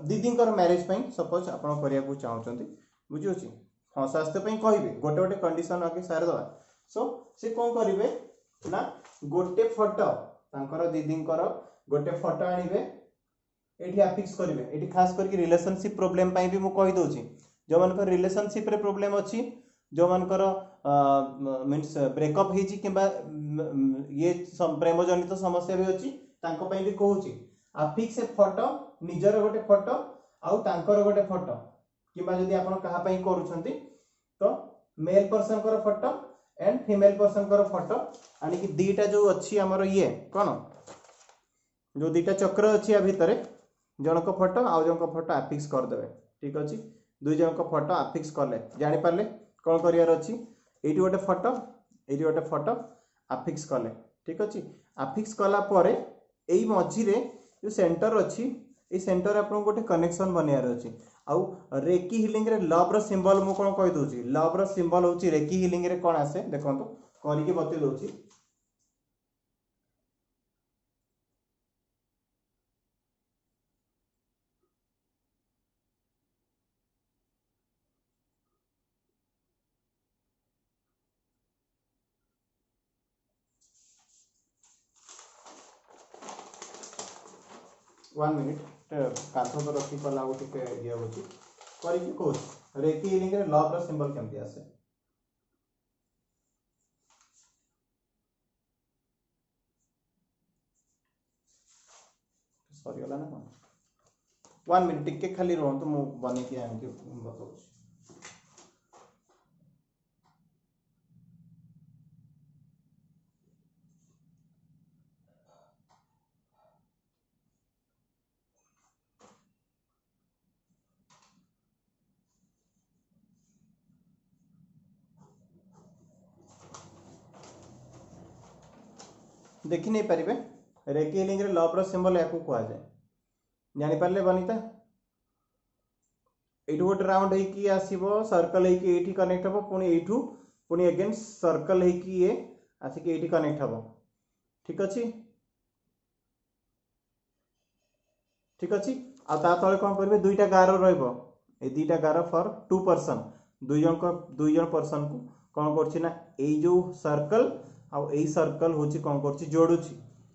दीदी कर मैरिज पई सपोज आपण करिया को चाहउचंती बुझियोची हां स्वास्थ्य पई कहबे गोटे गोटे कंडीशन आके सार दवा सो से कोन करिवे ना गोटे फोटो तांकर दीदी कर गोटे फोटो आनिबे एठी अफिक्स करिवे एठी खास करके रिलेशनशिप प्रॉब्लम पई भी मु कहि दोची जो मानकर रिलेशनशिप रे प्रॉब्लम अछि जो मानकर मींस ब्रेकअप हेजी किबा ये प्रेम जनित समस्या भी अछि तांको पई भी कहूची अफिक्स से फोटो निजर गोटे फोटो आउ तांकर गोटे फोटो किबा जदी आपण कहा पई करूछंती तो मेल पर्सन कर फोटो एंड फीमेल पर्सन कर फोटो आनी कि दीटा जो अछि हमर ये कोन जो दीटा चक्र अछि आ भितरे जनक फोटो आउ जनक फोटो अफिक्स कर देबे ठीक अछि दुई जनक फोटो अफिक्स करले जानि पारले कोन करियार अछि एटी गोटे फोटो अफिक्स करले ठीक अछि अफिक्स कला परे एई मझी रे जो सेंटर अछि ए सेंटर आपन गोटे कनेक्शन बनियार अछि आउ रेकी हीलिंग रे लव रो सिंबल मु कोन कहि दोची लव रो सिंबल होची रेकी हीलिंग रे कोन आसे देखंतु करिके बते दोची 1 मिनिट काथ तो रखी कला गोटे ये होची करिके कहू रेकी हीलिंग रे लव रो सिंबल केमती आसे सॉरी वाला ना 1 मिनिट टिके खाली रहंतु मु बने के आंके बताउ देखि नहीं पारिबे रेकी हीलिंग रे लव रो सिंबल याकू कहा जाए जानि पारले बनिता एठू गोटे राउंड है कि आसीबो सर्कल है कि एठी कनेक्ट हबो पुनी एठू पुनी अगेन सर्कल है कि ये आसी कि एठी कनेक्ट हबो ठीक अछि आ ता तळे कोन करबे दुईटा गारो रहइबो ए दुईटा गारो फॉर 2 पर्सन दुई जन पर्सन को कोन करछि ना ए जो सर्कल आ ए सर्कल होछि कोन करछि जोडुछि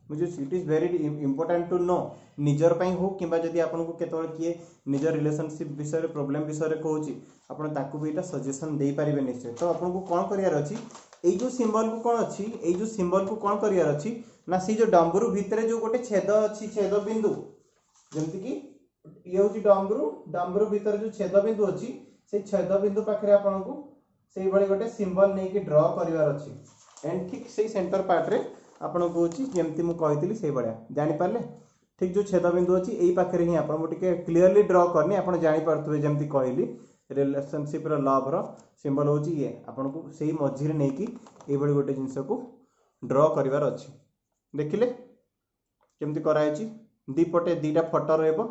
बुझे it is very important to know निजर पई हो किंबा जदि आपन को केतोल किए निजर रिलेशनशिप विषय प्रोब्लेम विषय कहूची आपन ताकू भी एटा सजेशन दे पारिबे निश्चय। तो आपन को कोन करियार अछि एई जो सिंबल को कोन अछि एई जो सिंबल को कोन करियार अछि ना सी जो डंबरू भितरे जो गोटे छेद अछि छेद बिंदु जेमति कि ये होची डंबरू भीतर जो छेद बिंदु अछि से छेद बिंदु पाखरे आपन को सेही भली गोटे सिंबल नै कि ड्रा करिवार अछि एंड ठीक सेही सेंटर पार्ट रे आपन को होची जेमति मु कहितली सेही बढिया जानि पारले ठीक जो छेद बिंदु अछि एई पाखरे ही आपन मु टिके क्लियरली ड्रा करनी आपन जानि पारथुबे जेमति कहिली रिलेशनशिप रो लव रो सिंबल होची ये आपन को सेही मझिरे नै कि एई भली गोटे जिंस को ड्रा करिवार अछि देखिले केमति करायछि दीपटे दीटा फोटो रहबो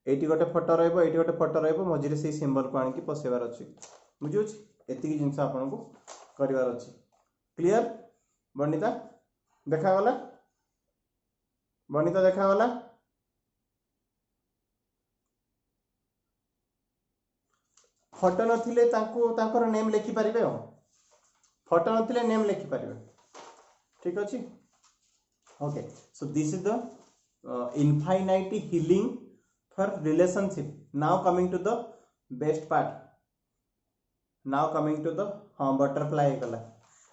एटी गोटे फोटो रहबो एटी गोटे फोटो रहबो मझिरे सेही सिंबल को आनि कि पसेवार अछि बुझियो एतिकी जिंस आपन को करिवार अछि क्लियर बनिता देखा गला बनिता देखा गला फोटो नथिले तांको तांकर नेम लिखि परिबे हो फोटो नथिले नेम लिखि परिबे ठीक अछि okay so this is the infinite healing for relationship now coming to the best part now coming to the butterfly gala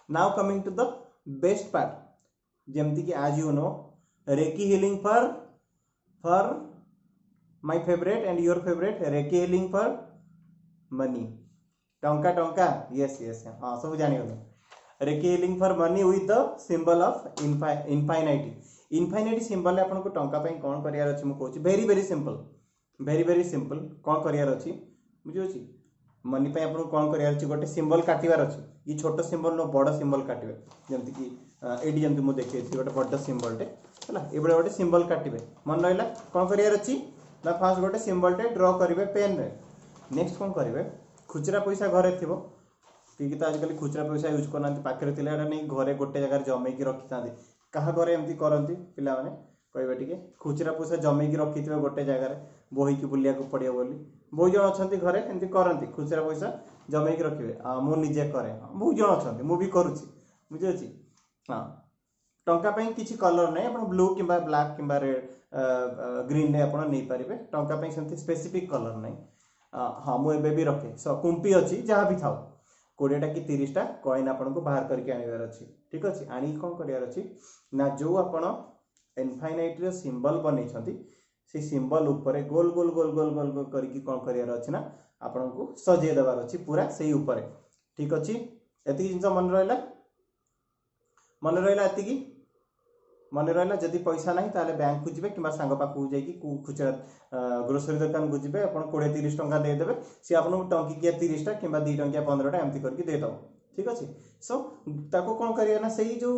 now coming to the best part जेमती कि as you know reiki healing for my favorite and your favorite reiki healing for money टंका टंका yes yes हां सब जानि गले reiki healing for money with the symbol of infinity infinite symbol आपन को टंका पई कोन करियार अछि मु कहूची वेरी वेरी सिंपल कोन करियार अछि बुझियो छी मनी पई आपन कोन करियार अछि गोटे सिंबल काटिवार अछि ई छोटो सिंबल नो बड़ सिंबल काटिबे जेमति कि एडी जेमति मु देखै छी गोटे बड़ सिंबल टे हला एबळे गोटे सिंबल काटिबे मन रहिला कोन करियार अछि ना फास्ट गोटे सिंबल टे ड्रा करिवे पेन रे नेक्स्ट कोन करिवे खुचरा पैसा घरे थिबो कि त आजकल खुचरा पैसा यूज करनांती पाखरे थिला एटा नै घरे गोटे जगह जमै कि रखितांती कहा घरे एमती करंती पिला माने कहबे टिके खुचरा पैसा जमै कि रखिथिबे गोटे जगह रे बोही कि बुलिया को पड़ियो बोली बहुत जण अछंती घरे एमती करंती खुचरा पैसा जमै कि रखिबे मु निजे करे बहुत जण अछंती मु भी करूची बुझे छी हां टंका पई किछि कलर नै अपन ब्लू किबा ब्लैक किबा रेड ग्रीन ने अपन नै परिबे टंका पई सेंती स्पेसिफिक कलर नै हां मु एबे भी रखे सो कुंपी अछि जहा भी थाओ 20 टा कि 30 टा कॉइन आपन को बाहर करके आनिवार अछि ठीक अछि आनी कोन करियार अछि ना जो आपण इनफाइनाइट रे सिंबल बनै छथि से सिंबल ऊपर गोल गोल गोल गोल गोल गोल करके कोन करियार अछि ना आपण को सजे देबार अछि पूरा सेही ऊपर ठीक अछि एति जिंस मन रहला एति मन रहला जदि पैसा नाही ताले बैंक को जिबे किबा सांग पाखु जाई कि खुचरा ग्रोसरी दुकान को जिबे आपण 20 30 टंका दे देबे सी आपण टंकी किया 30 टा किबा 2 टंकिया 15 टा एमती करके दे दो ठीक अछि सो ताको कोन करिया ना सेही जो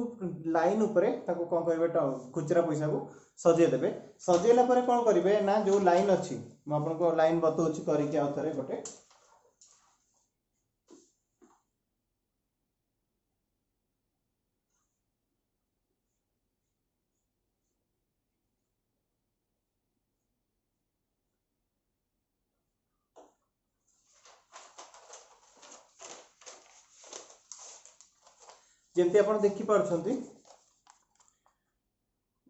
लाइन ऊपर ताको कोन करबे खुचरा पैसा को सजे देबे सजेला परे कोन करिवे ना जो लाइन अछि म आपन को लाइन बतौछि करिके आथरे गोटे जेमती आपण देखि पारछंती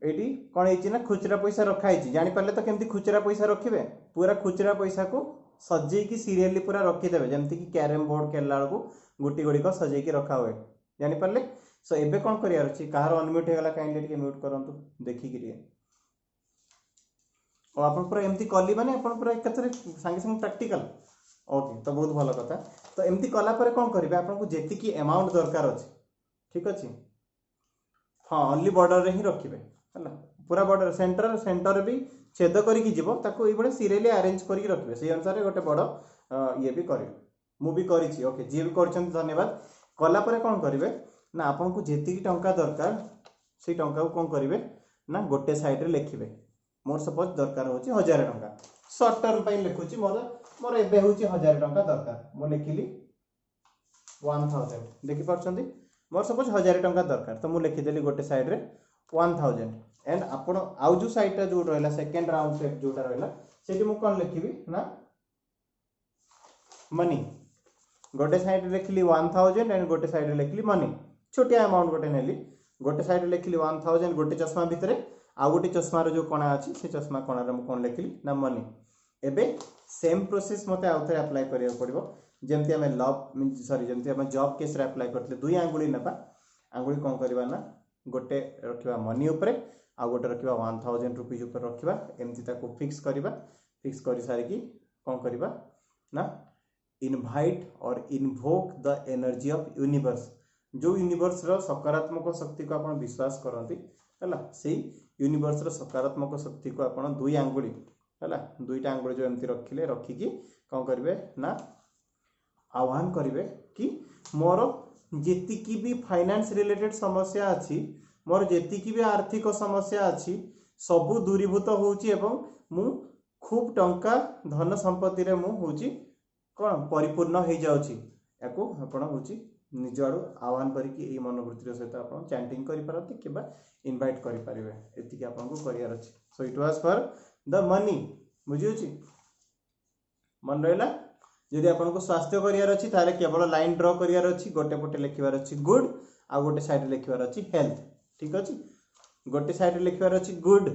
एडी कोन हेछि ना खुचरा पैसा रखा हेछि जानि पारले तो केमती खुचरा पैसा रखिबे पूरा खुचरा पैसा को सजेई की सीरियली पूरा रखि देबे जेमती कि कैरम बोर्ड खेलला को गुटी गुडी को सजेई की रखा होय जानि पारले सो एबे कोन करियार अछि कार अनम्यूट हे गला काइंडली के म्यूट करंतु देखि कि रे ओ आपण पूरा एमती कली माने आपण पूरा एकतरे संगे संग प्रैक्टिकल ओके तो बहुत भलो कथा तो एमती कला परे कोन करिवे आपण को जेति की अमाउंट दरकार अछि ठीक अछि हां ओनली बॉर्डर रे ही रखिबे हला पूरा बॉर्डर सेंटर भी छेद करी की जीवो ताको ए बडे सीरियली अरेंज करी रखिबे से अनुसार गोटे बडो ये भी करिवे मु भी करिछि ओके जे भी करछन धन्यवाद कला परे कोन करिवे ना आपन को जेति की टंका दरकार से टंका को कोन करिवे ना गोटे साइड रे लिखिबे मोर सपोज दरकार होछि 1000 टंका शॉर्ट टर्म पई लिखुछि मोर एबे होछि 1000 टंका दरकार मो लिखिली 1000 देखि परछंती मोर सपोज 1000 टंका दरकार तो मु लिखि देली गोटे साइड रे 1000 एंड आपण आउ जो साइड टा जो रहला सेकंड राउंड शेप जोटा रहला सेठी मु कोन लिखिबी ना मनी गोटे साइड रे लिखली 1000 एंड गोटे साइड रे लिखली मनी छोटिया अमाउंट गोटे नेली गोटे साइड लिखिली 1000 गोटे चश्मा भितर आ गोटे चश्मार जो कणा अच्छी से चश्मा कणार मुझे कौन लिखिली ना मनी। एबे सेम प्रोसेस मते आउ थे अप्लाई करिया पड़िबो जेमती आमे लव सॉरी जेमती आमे जॉब केस रे अप्लाई करथले दुई आंगुली नेबा आंगुली कोन करबा ना गोटे रखिबा मनी ऊपर आ गोटे रखिबा 1000 रुपीज ऊपर रखिबा एमती ताको फिक्स करबा फिक्स करि सारी की कोन करबा ना इनवाइट और invoke the energy of universe जो यूनिवर्स रो सकारात्मक शक्ति को आपण विश्वास करंती हला सेही यूनिवर्स रो सकारात्मक शक्ति को आपण दुई आंगुली हला दुईटा आंगुली जो एमती रखिले रखिकी कोन करबे ना आह्वान करिवे कि मोर जेतिकी भी फाइनेंस रिलेटेड समस्या अछि मोर जेतिकी भी आर्थिक समस्या अछि सबु दूरीभूत होउची एवं मु खूब टंका धन संपत्ति रे मु होउची कोन परिपूर्ण हो जाउची याको आपण होउची निज आड़ू आह्वान करिकी एई मनोवृत्ति सहित आपण चैंटिंग करि पारती किबा इनवाइट करि परिबे एतिकी आपण को करियार अछि। So it was for the money बुझिउची मन रहला। यदि आपन को स्वास्थ्य करियार अछि ताले केवल लाइन ड्रा करियार अछि गोटे पटे लिखिबार अछि गुड आ गोटे साइड लिखिबार अछि हेल्थ ठीक अछि गोटे साइड लिखिबार अछि गुड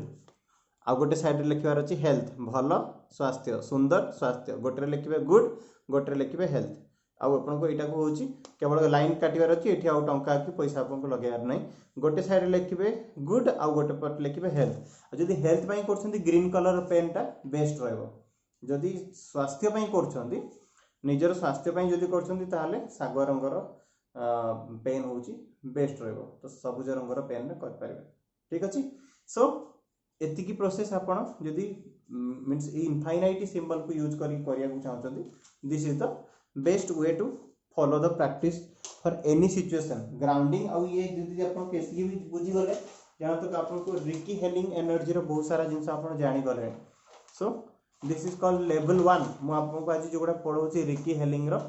आ गोटे साइड लिखिबार अछि हेल्थ भलो स्वास्थ्य सुंदर स्वास्थ्य गोटे लिखिबे गुड गोटे लिखिबे हेल्थ आ आपन को एटा को होची केवल लाइन काटिबार अछि एठी आ टंका कि पैसा आपन को लगायार नै गोटे साइड लिखिबे गुड आ गोटे पट लिखिबे हेल्थ आ जदि हेल्थ पई करछन्ती ग्रीन कलर पेन टा बेस्ट रहबो जदि स्वास्थ्य पई करछन्ती निजर स्वास्थ्य पई जदि करछन्ती ताले सागुआ रंगर पेन होची बेस्ट रहबो तो सबुज रंगर पेन रे कर पारिबे ठीक अछि। सो एतिकी प्रोसेस आपण जदि मींस इनफाइनाइट सिंबल को यूज करी करिया को चाहछन्ती this is the best way to follow the practice for any situation grounding और ये जदि आपण केसी भी बुझी गले जहां तक आपण को रिकी हेलिंग एनर्जी रो बहुत सारा जिंस आपण जानि गले। So this is called level 1 मु आपको आज जो गुडा पढौची रिकी हेलिंग रो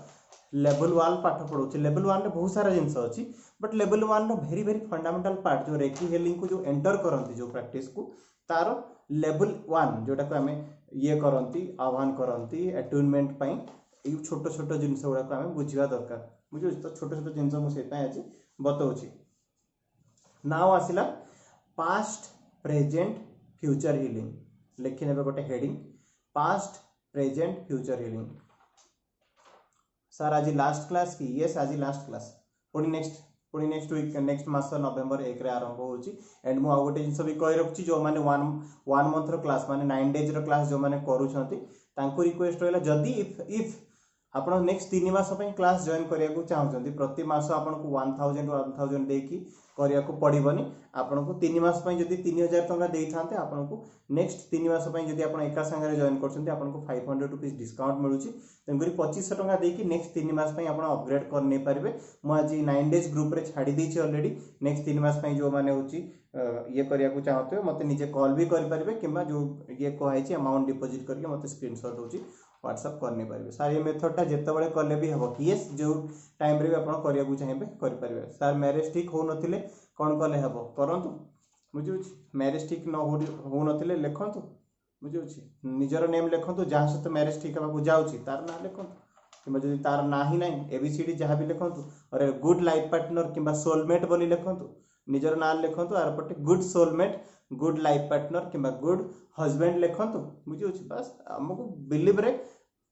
लेवल 1 पाठ पढौची लेवल 1 रे बहुत सारा जिंस अछि बट लेवल 1 रो वेरी वेरी फंडामेंटल पार्ट जो रिकी हेलिंग को जो एंटर करंती जो प्रैक्टिस को तारो लेवल 1 जोटा को हमें ये करंती आह्वान करंती अट्यूनमेंट पई ए छोट छोट जिंस गुडा को हमें बुझिबा दरकार बुझियो तो छोट छोट जिंस मु से पई आज बतौची। नाउ आसिला पास्ट प्रेजेंट फ्यूचर हीलिंग लिखि नेबे गोटे heading past present future healing. Sir आज लास्ट क्लास की यस आज लास्ट क्लास पुणी नेक्स्ट वीक नेक्स्ट मास नवेम्बर 1 रे आरंभ होची एंड मु आ गोटे जिंस भी कहि रखची जो माने 1 मंथ रो क्लास माने 9 डेज रो क्लास जो माने करूछंती तांको रिक्वेस्ट रहला जदी इफ आपण नेक्स्ट 3 मास पई क्लास जॉइन करिया को चाहउछंती प्रति मास आपण को 1000 देकी करिया को पड़िबनी आपण को 3 मास पई जदी 3000 टंका देई थांते आपण को नेक्स्ट 3 मास पई जदी आपण एका संगे जॉइन करछंती आपण को 500 रुपीस डिस्काउंट मिलुची तेंगरी 2500 टंका देकी नेक्स्ट 3 मास पई आपण अपग्रेड कर नै परिबे। मु आज 9 डेज ग्रुप रे छाडी देछि ऑलरेडी नेक्स्ट 3 मास पई जो माने होची ये करिया को चाहते मते निजे कॉल भी करि परिबे किबा जो ये कहै छी अमाउंट डिपॉजिट करके मते स्क्रीनशॉट होची व्हाट्सएप करने पारे सर ये मेथडटा जितेबाला कले भी हम कि जो टाइम रे भी आप करिया चाहिए करें सर मैरेज ठीक हो नथिले कौन कले हम करंतु बुझी मैरेज ठीक न हो नथिले लिखंतु बुझी निजर नेम लिखंतु जहाँ सहित मैरेज ठीक होगा जाऊँगी तार ना लिखंतु कि जब तार ना ही ना एबीसीडी जहाँ भी लिखंतु और गुड लाइफ पार्टनर कि सोलमेट बोली लिखंतु निजर ना लिखंतु आर पटे good soulmate good life partner कि गुड हजबैंड लिखंतु बुझी बस आमको बिलीव रे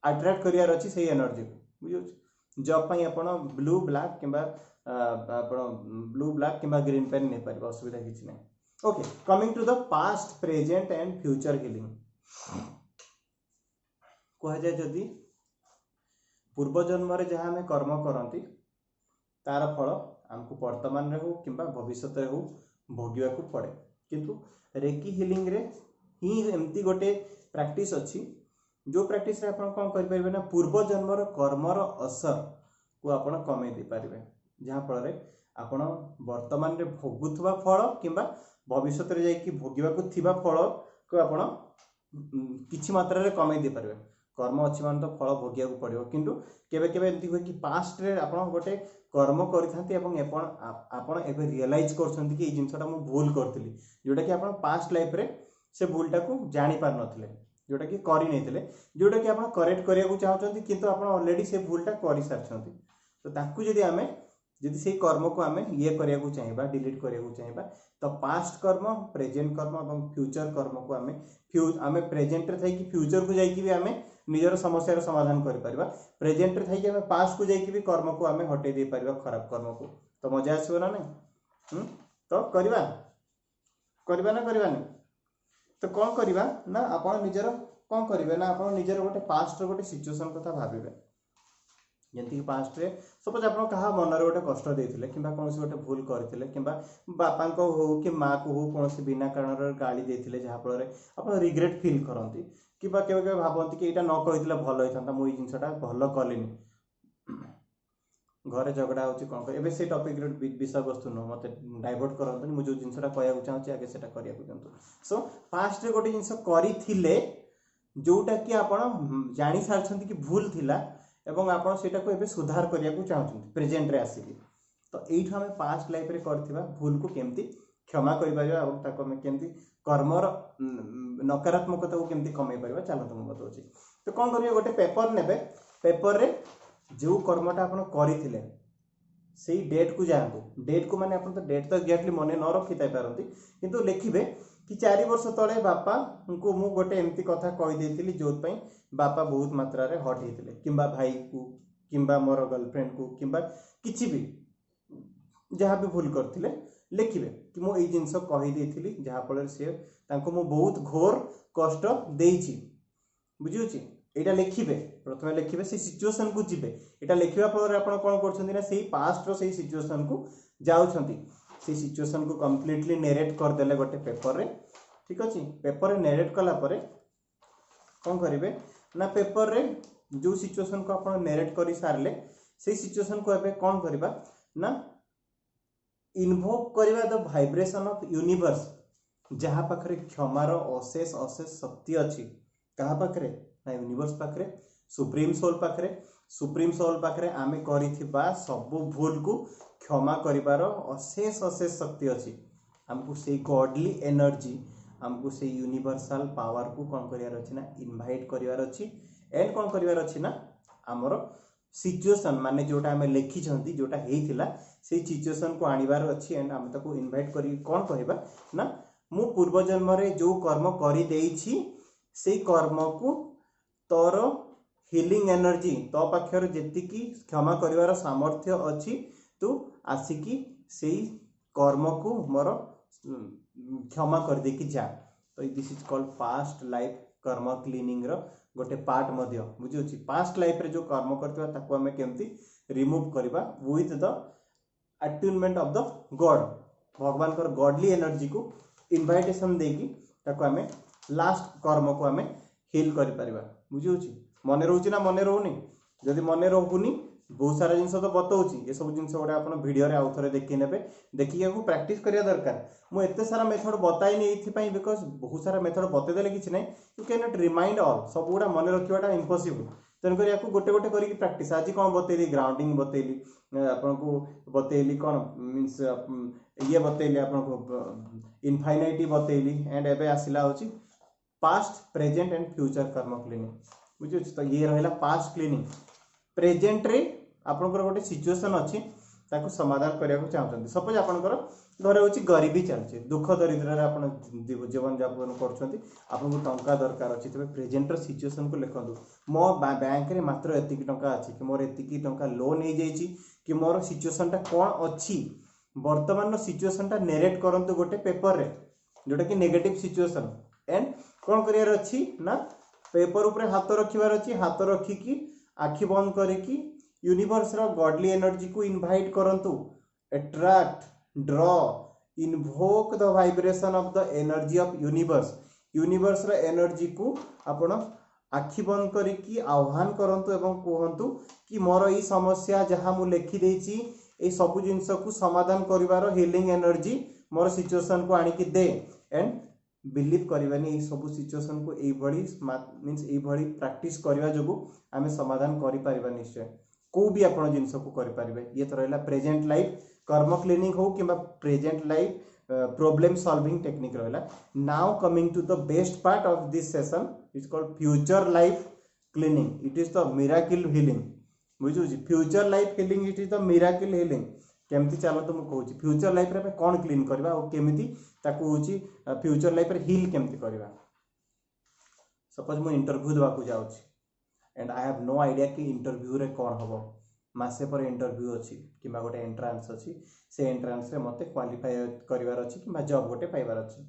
अट्रैक्ट करियार अछि से एनर्जी बुझी जॉब पई आपण ब्लू ब्लैक किबा ब्लू ब्लैक किबा ग्रीन पेन नै पारिबा असुविधा किछि नै। Okay coming to the past present and future healing कह जाय जदी पूर्व जन्म रे जहां हमें कर्म करंती तार फल हमको वर्तमान रे हो किबा भविष्य रे हो भोगिया को पड़े किंतु रेकी हीलिंग रे ही एमती गोटे प्रैक्टिस अछि जो प्रैक्टिस रे आपण कोन करि परिबे ना पूर्व जन्म रो कर्म रो असर को आपण कमे दे परिबे जहां फल रे आपण वर्तमान रे भोगुथवा फल किबा भविष्य रे जाय कि भोगिबा को थिबा फल को आपण किछि मात्रा रे कमे दे परिबे कर्म अछि मान तो फल भोगिया को पड़िबो किंतु केबे केबे एमती होय कि पास्ट रे आपण गोटे कर्म करिथांती एवं आपण एबे रियलाइज करछंती कि ए जिंसटा मु भूल करथिली जोटा कि आपण पास्ट लाइफ रे से भूलटा को जानि पार नथिले जोटा कि करि नैथिले जोटा कि आपण करेक्ट करिया को चाहछंती किंतु आपण ऑलरेडी से भूलटा करि सारछंती तो ताकू जदी हमें जदि से कर्म को आम ये करिया चाहिए डिलीट करिया चाहिए तो पास्ट कर्म प्रेजेंट कर्म और फ्यूचर कर्म को आम प्रेजेंट रे थी फ्यूचर को जाकि आम निजर समस्या समाधान कर प्रेजेंट रे थी पास्ट को जाकि कर्म को आम हटई दे पार खराब कर्म को तो मजा आसो ना नहीं तो करवा ना करवानी तो कौन करवा ना आप निजर कौन करेंगे ना आप निजर गोटे पास्ट गोटे सिचुएसन कथा भावे जमीक पास्ट रे सपोज आप क्या मनरे गोटे कष्ट देते कि कौन गोटे भूल करते कि बापा को हो कि माँ को हो कौन बिना कारण गाड़ी देते जहाँफल आप रिग्रेट फिल करती कि केवे भावती कि यहाँ न कही भल होता मुझे जिनसा भल कलिनी घरे झगड़ा होची कौन कर से टॉपिक विषय वस्तु नुह मत डाइवर्ट करते मुझे जो जिनसा कहूँ चाहूँगी आगे से करा दिंतु सो पास्ट रे गोटे जिनस करते जोटा कि आप जानी सारी कि भूल थिला एवं आप सुधार करने को चाहते प्रेजेंट रे आसिक तो यही आम पास्ट लाइफ रे करथिबा भूल को केमती क्षमा करें कर्मर नकारात्मकता को केमती कमे पार चलो तुम बताऊँ तो कौन करेंगे गोटे पेपर ने पेपर रे जो कर्मटा आप करते से डेट को जातु डेट को माने आप तो डेट तो एक्जाक्टली मन न रखी पारती किंतु लिखिबे कि 4 वर्ष तले बापा को मु गोटे एमती कथा कहीदेली जो बापा बहुत मात्रा रे हट होते किंबा भाई को किंबा मोर गर्लफ्रेंड को किंबा किसी भी जहाँ भी भूल करते लिखिबे कि मु ये जिनस कहीदेली जहाँफल सी मु बहुत घोर कष्ट देइछि बुझी यहाँ लिखिबे प्रथम लिखिबे से सिचुएशन को जीवे यहाँ लिखा फल आप कौन कर पास्ट रो सिचुएशन को जाउछंती से सिचुएशन को कंप्लीटली नेरेट करदेले गोटे पेपर रे ठीक अच्छे पेपर रे नेरेट कला परे कौन करेंगे ना पेपर रे जो सिचुएशन को आप नेरेट कर सारे से सिचुएशन को एबे कौन करबा ना इन्वोक करबा द वाइब्रेशन ऑफ यूनिवर्स जहाँ पाखरे क्षमार अशेष अशेष शक्ति अच्छी कहा पाखरे ना यूनिवर्स पाखरे सुप्रीम सोल पाखरे आमे करिथिबा सब भूल को क्षमा करिवार अशेष अशेष शक्ति अच्छी आमको से गॉडली एनर्जी आमको से यूनिवर्सल पावर को कौन करिवार अछि ना इनवाइट करिवार अछि एंड कौन करिवार अछि ना हमर सिचुएशन माने जोटा आमे लिखि छंती जोटा हेइथिला से सिचुएशन को आनिबार अछि एंड आमे ताको इनवाइट करी कौन कहबा ना मु पूर्व जन्म रे जो कर्म करि देइछि से कर्म को तोर हिलिंग एनर्जी तो पाखर जेतिकी क्षमा करिवार सामर्थ्य अछि तू आसिकी से कर्म को मोर क्षमा कर दे कि जा तो this is called past life कर्म क्लीनिंग रो गोटे पार्ट मध्य बुझी पास्ट लाइफ रे जो कर्म करथिबा ताको हमें केमती रिमूव करबा with the attunement of the God भगवान कर गॉडली एनर्जी को इनवाइटेशन देकी ताको हमें लास्ट कर्म को हमें हिल कर परिबा बुझी मन रोची ना मन रोनी जदि मन रोनी बहुत सारा जिन तो बताऊँगी ये सब जिन गुड़ा आप भिडियो आउ थे देखी ने देखिए प्रैक्टिस करिया दरकार मुझे एत सारा मेथड बताइनी ये बिकज बहुत सारा मेथड बतईदेले कि ना you can not remind all सब गुड़ा मन रखा इम्पॉसिबल तेणुक या गोटे गोटे करके प्रैक्टिस आज कौन बतैली ग्राउंडिंग बतैली आपको बतैली कौन मीन्स ये बतैली आपको इनफाइनाइटी बतैली एंड एबे आसला होची पास्ट प्रेजेंट एंड फ्यूचर कर्म क्लीनिंग बुझे तो ये रहा पास्ट क्लीनिंग प्रेजेंट रे आपनकर गोटे सिचुएशन अच्छी ताको समाधान करने को चाहते सपोज आपनकर घर हूँ गरीबी चलती दुख दरिद्र आप जीवन यापन कर टंका दरकार अच्छी तेज प्रेजेंट सिचुएशन को लिखु मो बैंक रे मात्र एतिकी टंका अच्छी कि मोर एतिकी टंका लोन हो जाइए कि मोर सिचुएशन टा कौन अच्छी वर्तमान सिचुएशन टा नेरेट करंतु गोटे पेपर रे जोटा कि नेगेटिव सिचुएशन एंड कौन करियार अच्छी ना पेपर ऊपर हाथ रखिबार अच्छी हाथ रखिकी आखि बंद करिकी यूनिवर्स रो गॉडली एनर्जी को इनवाइट करंतु attract draw invoke the vibration of the energy of universe रो एनर्जी को आपण आखि बंद करिकी आह्वान करंतु एवं कहंतु कि मोर ई समस्या जहां मु लिखि देछि ए सब जिंस को समाधान करिवार हीलिंग एनर्जी मोर सिचुएशन को आनिकी दे एंड बिलीव करवानी सब सिचुएशन को मीन्स ये प्रैक्टिस करने जो आम समाधान कर निश्चय को भी आप जिन को करें ये तो रहा प्रेजेंट लाइफ कर्म क्लीनिंग हो कि present life problem solving technique रहा now coming to the best part of this session is called future life cleaning it is the miracle healing बुझे future life healing it is the miracle healing केमती चलो तो मुझे कहूँ future life रे कौन clean करवा और केमिति ताकू होची फ्यूचर लाइफ रे हील केमती करवा। सपोज मु इंटरव्यू देवाक जाऊँगी and I have no idea कि इंटरव्यू रे कौन हम मसे पर इंटरव्यू अच्छी कि गोटे एंट्रांस अच्छी से एंट्रांस रे मते क्वालिफाई करार अच्छी कि जॉब गोटे पाइबार अच्छी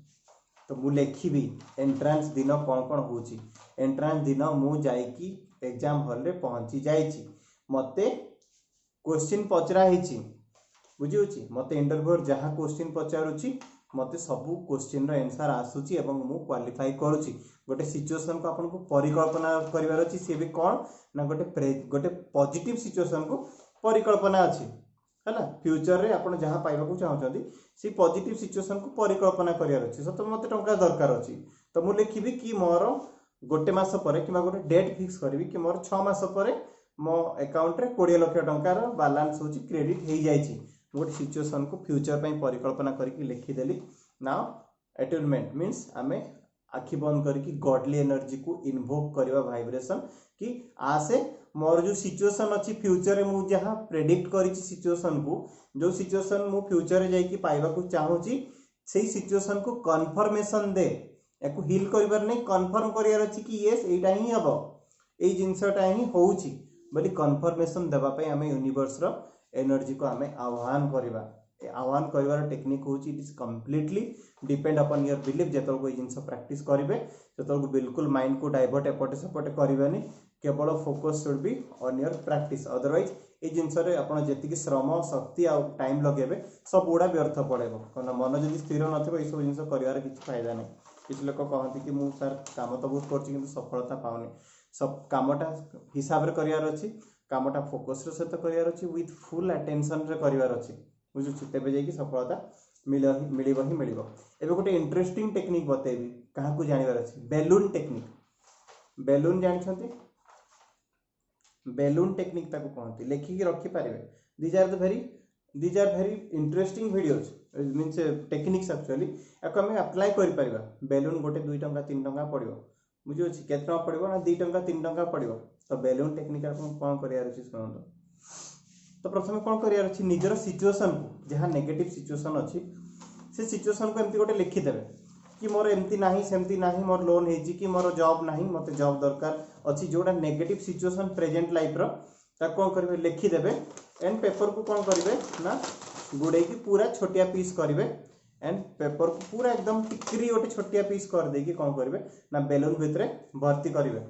तो मु लिखी एंट्रांस दिन कौन कौन हो एंट्रांस दिन मु जाइकी एग्जाम हॉल रे पहुंची जाइची मते क्वेश्चन पचरा हिची बुझी मते इंटरव्यूअर जहाँ क्वेश्चन पचारुची मते सबू क्वेश्चन रो आंसर आसुची एवं मु क्वालिफाई करूची गोटे सिचुएशन को आपन को परिकल्पना करिवार अछि से भी कोन ना गोटे पॉजिटिव सिचुएशन को परिकल्पना अछि हैला फ्यूचर रे आपन जहाँ पाइबा को चाहउछंती सी पॉजिटिव सिचुएशन को परिकल्पना करिवार अछि सत मते टंका दरकार अछि तो मु लिखिबी कि मोर गोटे मास परे कि गोटे डेट फिक्स करबी कि मोर 6 मास परे मो अकाउंट रे 20 लाख टंकार बैलेंस होची क्रेडिट हो जाइछि गोटे सिचुएशन को फ्यूचर पे परिकल्पना करके लिखिदेली नाउ अटेनमेंट मीन्स आमे आखि बंद करके गॉडली एनर्जी को इन्वोक करवा वाइब्रेशन कि आसे मोर जो सिचुएशन अच्छी फ्यूचर रे मु जहाँ प्रेडिक्ट करी सिचुएशन को जो सिचुएशन मु फ्यूचर रे जाइकी पाइबा को चाहूची सेही सिचुएशन को कन्फर्मेशन दे याकू हील करिवार नहीं कन्फर्म करिवार अछि कि यस एटा ही हबो एई जिंसटा ही होउची बोली कन्फर्मेशन देबा पई हमें यूनिवर्स रो एनर्जी को हमें आह्वान करवा आह्वान करिवार टेक्निक होची इट इज कंप्लीटली डिपेंड अपन योर बिलीफ जेतल को जिंस प्रैक्टिस करिवे सेतल को बिल्कुल माइंड को डाइवर्ट एपटे सेपटे करिवेनी केवल focus should be on your practice otherwise ए जिंस रे आपण जेतिकी श्रम शक्ति आ टाइम लगेबे सब गुड़ा व्यर्थ पड़ेबो कोन मन जदी स्थिर नथिबो ए सब जिंस करिवार किछ फायदा नै किछ लोक कहନ୍ତି कि मु सर काम तो बहुत करछि किंतु सफलता पाउनी सब कामटा हिसाब रे करिवार अछि कामटा फोकस रे सहित करिवार अछि विथ फुल अटेंशन रे करिवार अछि बुझु तेबे जाई कि सफलता मिलिबो ही मिलिबो एबे गोटे इंटरेस्टिंग टेक्निक बतेबी कहा को जानिबार अछि बेलून टेक्निक बेलून जानछंती बेलून टेक्निक ताको कहंती लेखि के रखि पारिबे these are very interesting videos means techniques actually याको हम अप्लाई करि परिबा बेलून गोटे 2 टंका 3 टंका पड़िबो बुझियो अछि केते टंका पड़िबो ना 2 टंका 3 टंका पड़िबो तो बेलून टेक्निक आपन कोन करियार अछि सुनंतो तो प्रथम कौन करियार अछि निजर सिचुएशन को जहाँ नेगेटिव सिचुएशन अछि से सिचुएशन को एमती गोटे लिखि देबे कि मोर एमती नाही सेमती नाही मोर लोन हेजी कि मोर जॉब नाही मते जॉब दरकार अछि जोडा नेगेटिव सिचुएशन प्रेजेंट लाइफ रो ता कोन करबे लिखि देबे एंड पेपर को कोन करबे ना गुडे की पूरा छोटिया पीस करबे एंड पेपर को पूरा एकदम टिकरी गोटे छोटिया पीस कर दे कि कोन करबे ना बेलून भितरे भर्ती करबे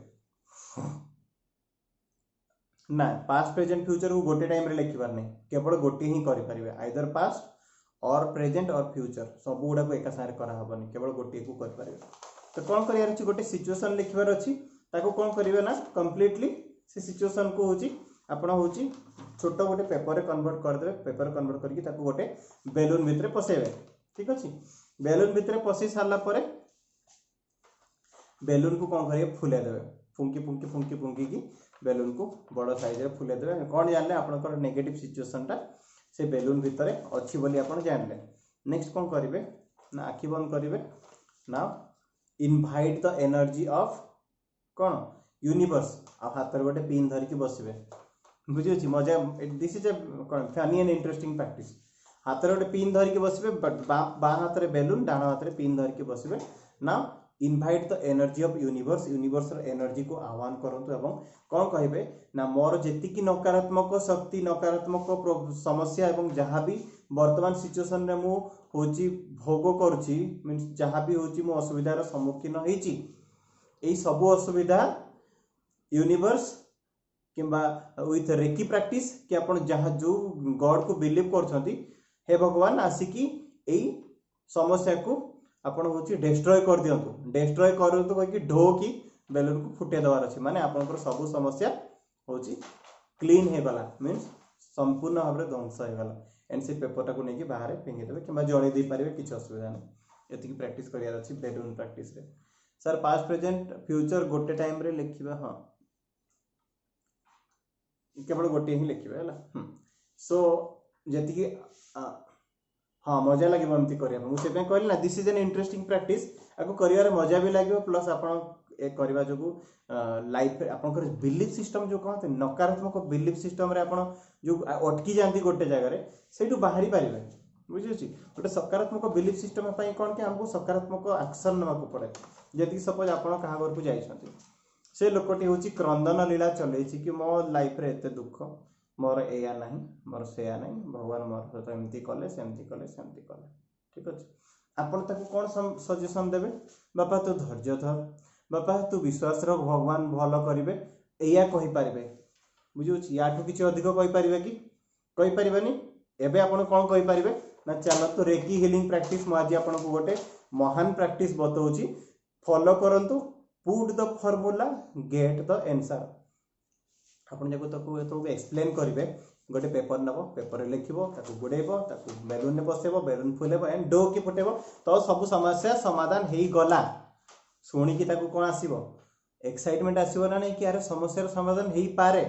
ना पास्ट प्रेजेंट फ्यूचर को गोटे टाइम रे लिखिबार नहीं केवल गोटे ही करि परिबे आइदर पास्ट और प्रेजेंट और फ्यूचर सब गुडा को एका सारे करा हबनी केवल गोटे को कर परिबे तो कोन करियार अछि गोटे सिचुएशन लिखिबार अछि ताको कोन करिवे ना कंप्लीटली से सिचुएशन को होची आपण होची छोटो गोटे पेपर रे कन्वर्ट कर देबे पेपर कन्वर्ट करके ताको गोटे बेलून भितरे पसेबे ठीक अछि बेलून भितरे पसी सारला परे बेलून को कोन करिवे फुले देबे फुंकी फुंकी फुंकी फुंकी की बेलून को बड़ साइज रे फुले देबे कोन जानले आपनकर नेगेटिव सिचुएशन ता से बेलून भितरे अछि बोली आपण जानले नेक्स्ट कोन करिवे ना आखि बंद करिवे now invite the energy of कोन यूनिवर्स आ हाथ रे गोटे पिन धरि के बसिबे बुझि अछि मजा this is a funny and interesting practice हाथ रे गोटे पिन धरि के बसिबे बा हाथ रे बेलून डाण हाथ रे पिन धरि के बसिबे now invite the energy of universe universe energy को आह्वान करंतु एवं कौन कहिबे ना मोर जेति की नकारात्मक शक्ति नकारात्मक समस्या एवं जहाँ भी वर्तमान सिचुएशन रे मु होची भोग करूची मींस जहाँ भी होची मु असुविधार सम्मुखीन होईची एई सब असुविधा यूनिवर्स किंबा विथ रेकी प्रैक्टिस कि आपण जहाँ जो गॉड को बिलीव करछंती हे भगवान आसिकी एई समस्या को आपण होची डिस्ट्रॉय कर दियंतु डिस्ट्रॉय करंतु कि ढो की बेलून को फुटे दवार अछि माने आपनकर सब समस्या होची क्लीन हे गला मींस संपूर्ण भाबरे ध्वंस हे गला एंड से पेपर को नेकी बाहर फेंगे देबे किंबा जळे दे पारिबे किछ असुविधा नै एति की प्रैक्टिस करियार अछि बेलून प्रैक्टिस रे सर पास्ट प्रेजेंट फ्यूचर गोटे टाइम रे लिखिबा हां केवल गोटे ही लिखिबे हला सो जेति की हाँ मजा लगे एमती करिया मु से कहली ना this is an interesting practice आको करियर मजा भी लागियो प्लस आपण ए करवा जो लाइफ आपंकर बिलीफ सिस्टम जो कहते नकारात्मक बिलीफ सिस्टम रे आपण जो अटकी जाती गोटे जगह से बाहरी पारे बुझे गोटे सकारात्मक बिलीफ सिस्टम कौन कि हमको सकारात्मक एक्शन नाक पड़े जैसे सपोज आप क्या घर को जाइए से लोकटी हूँ क्रंदन लीला चल कि मो लाइफ रे एत दुख मोर एया ना मोर से ना भगवान मोर सहित एमती कले सेमती कले सेमती कले ठीक अच्छे आपण ताको कौन सजेसन देवे बापा तू धैर्य धर बापा तू विश्वास रख भगवान भल करेंगे या कहींपारे बुझे या किसी अधिक कहींपारे कि कहींपारे एवं आप कौन कहींपारे ना चलतु रेकी हिलिंग प्रैक्टिस मुझे आपको गोटे महान प्रैक्टिस बताऊँ फॉलो करंतु put the formula get the answer आपन जब एक्सप्लेन करेंगे गोटे पेपर नब पेपर लिखब गुड़ेब बेलून में बसेब बेलून फुलेब एंड डो की फुटेब तो सब समस्या समाधान हो गला शुणिकी कौन आसो एक्साइटमेंट आसो ना नहीं कि यार समस्या समाधान हो पारे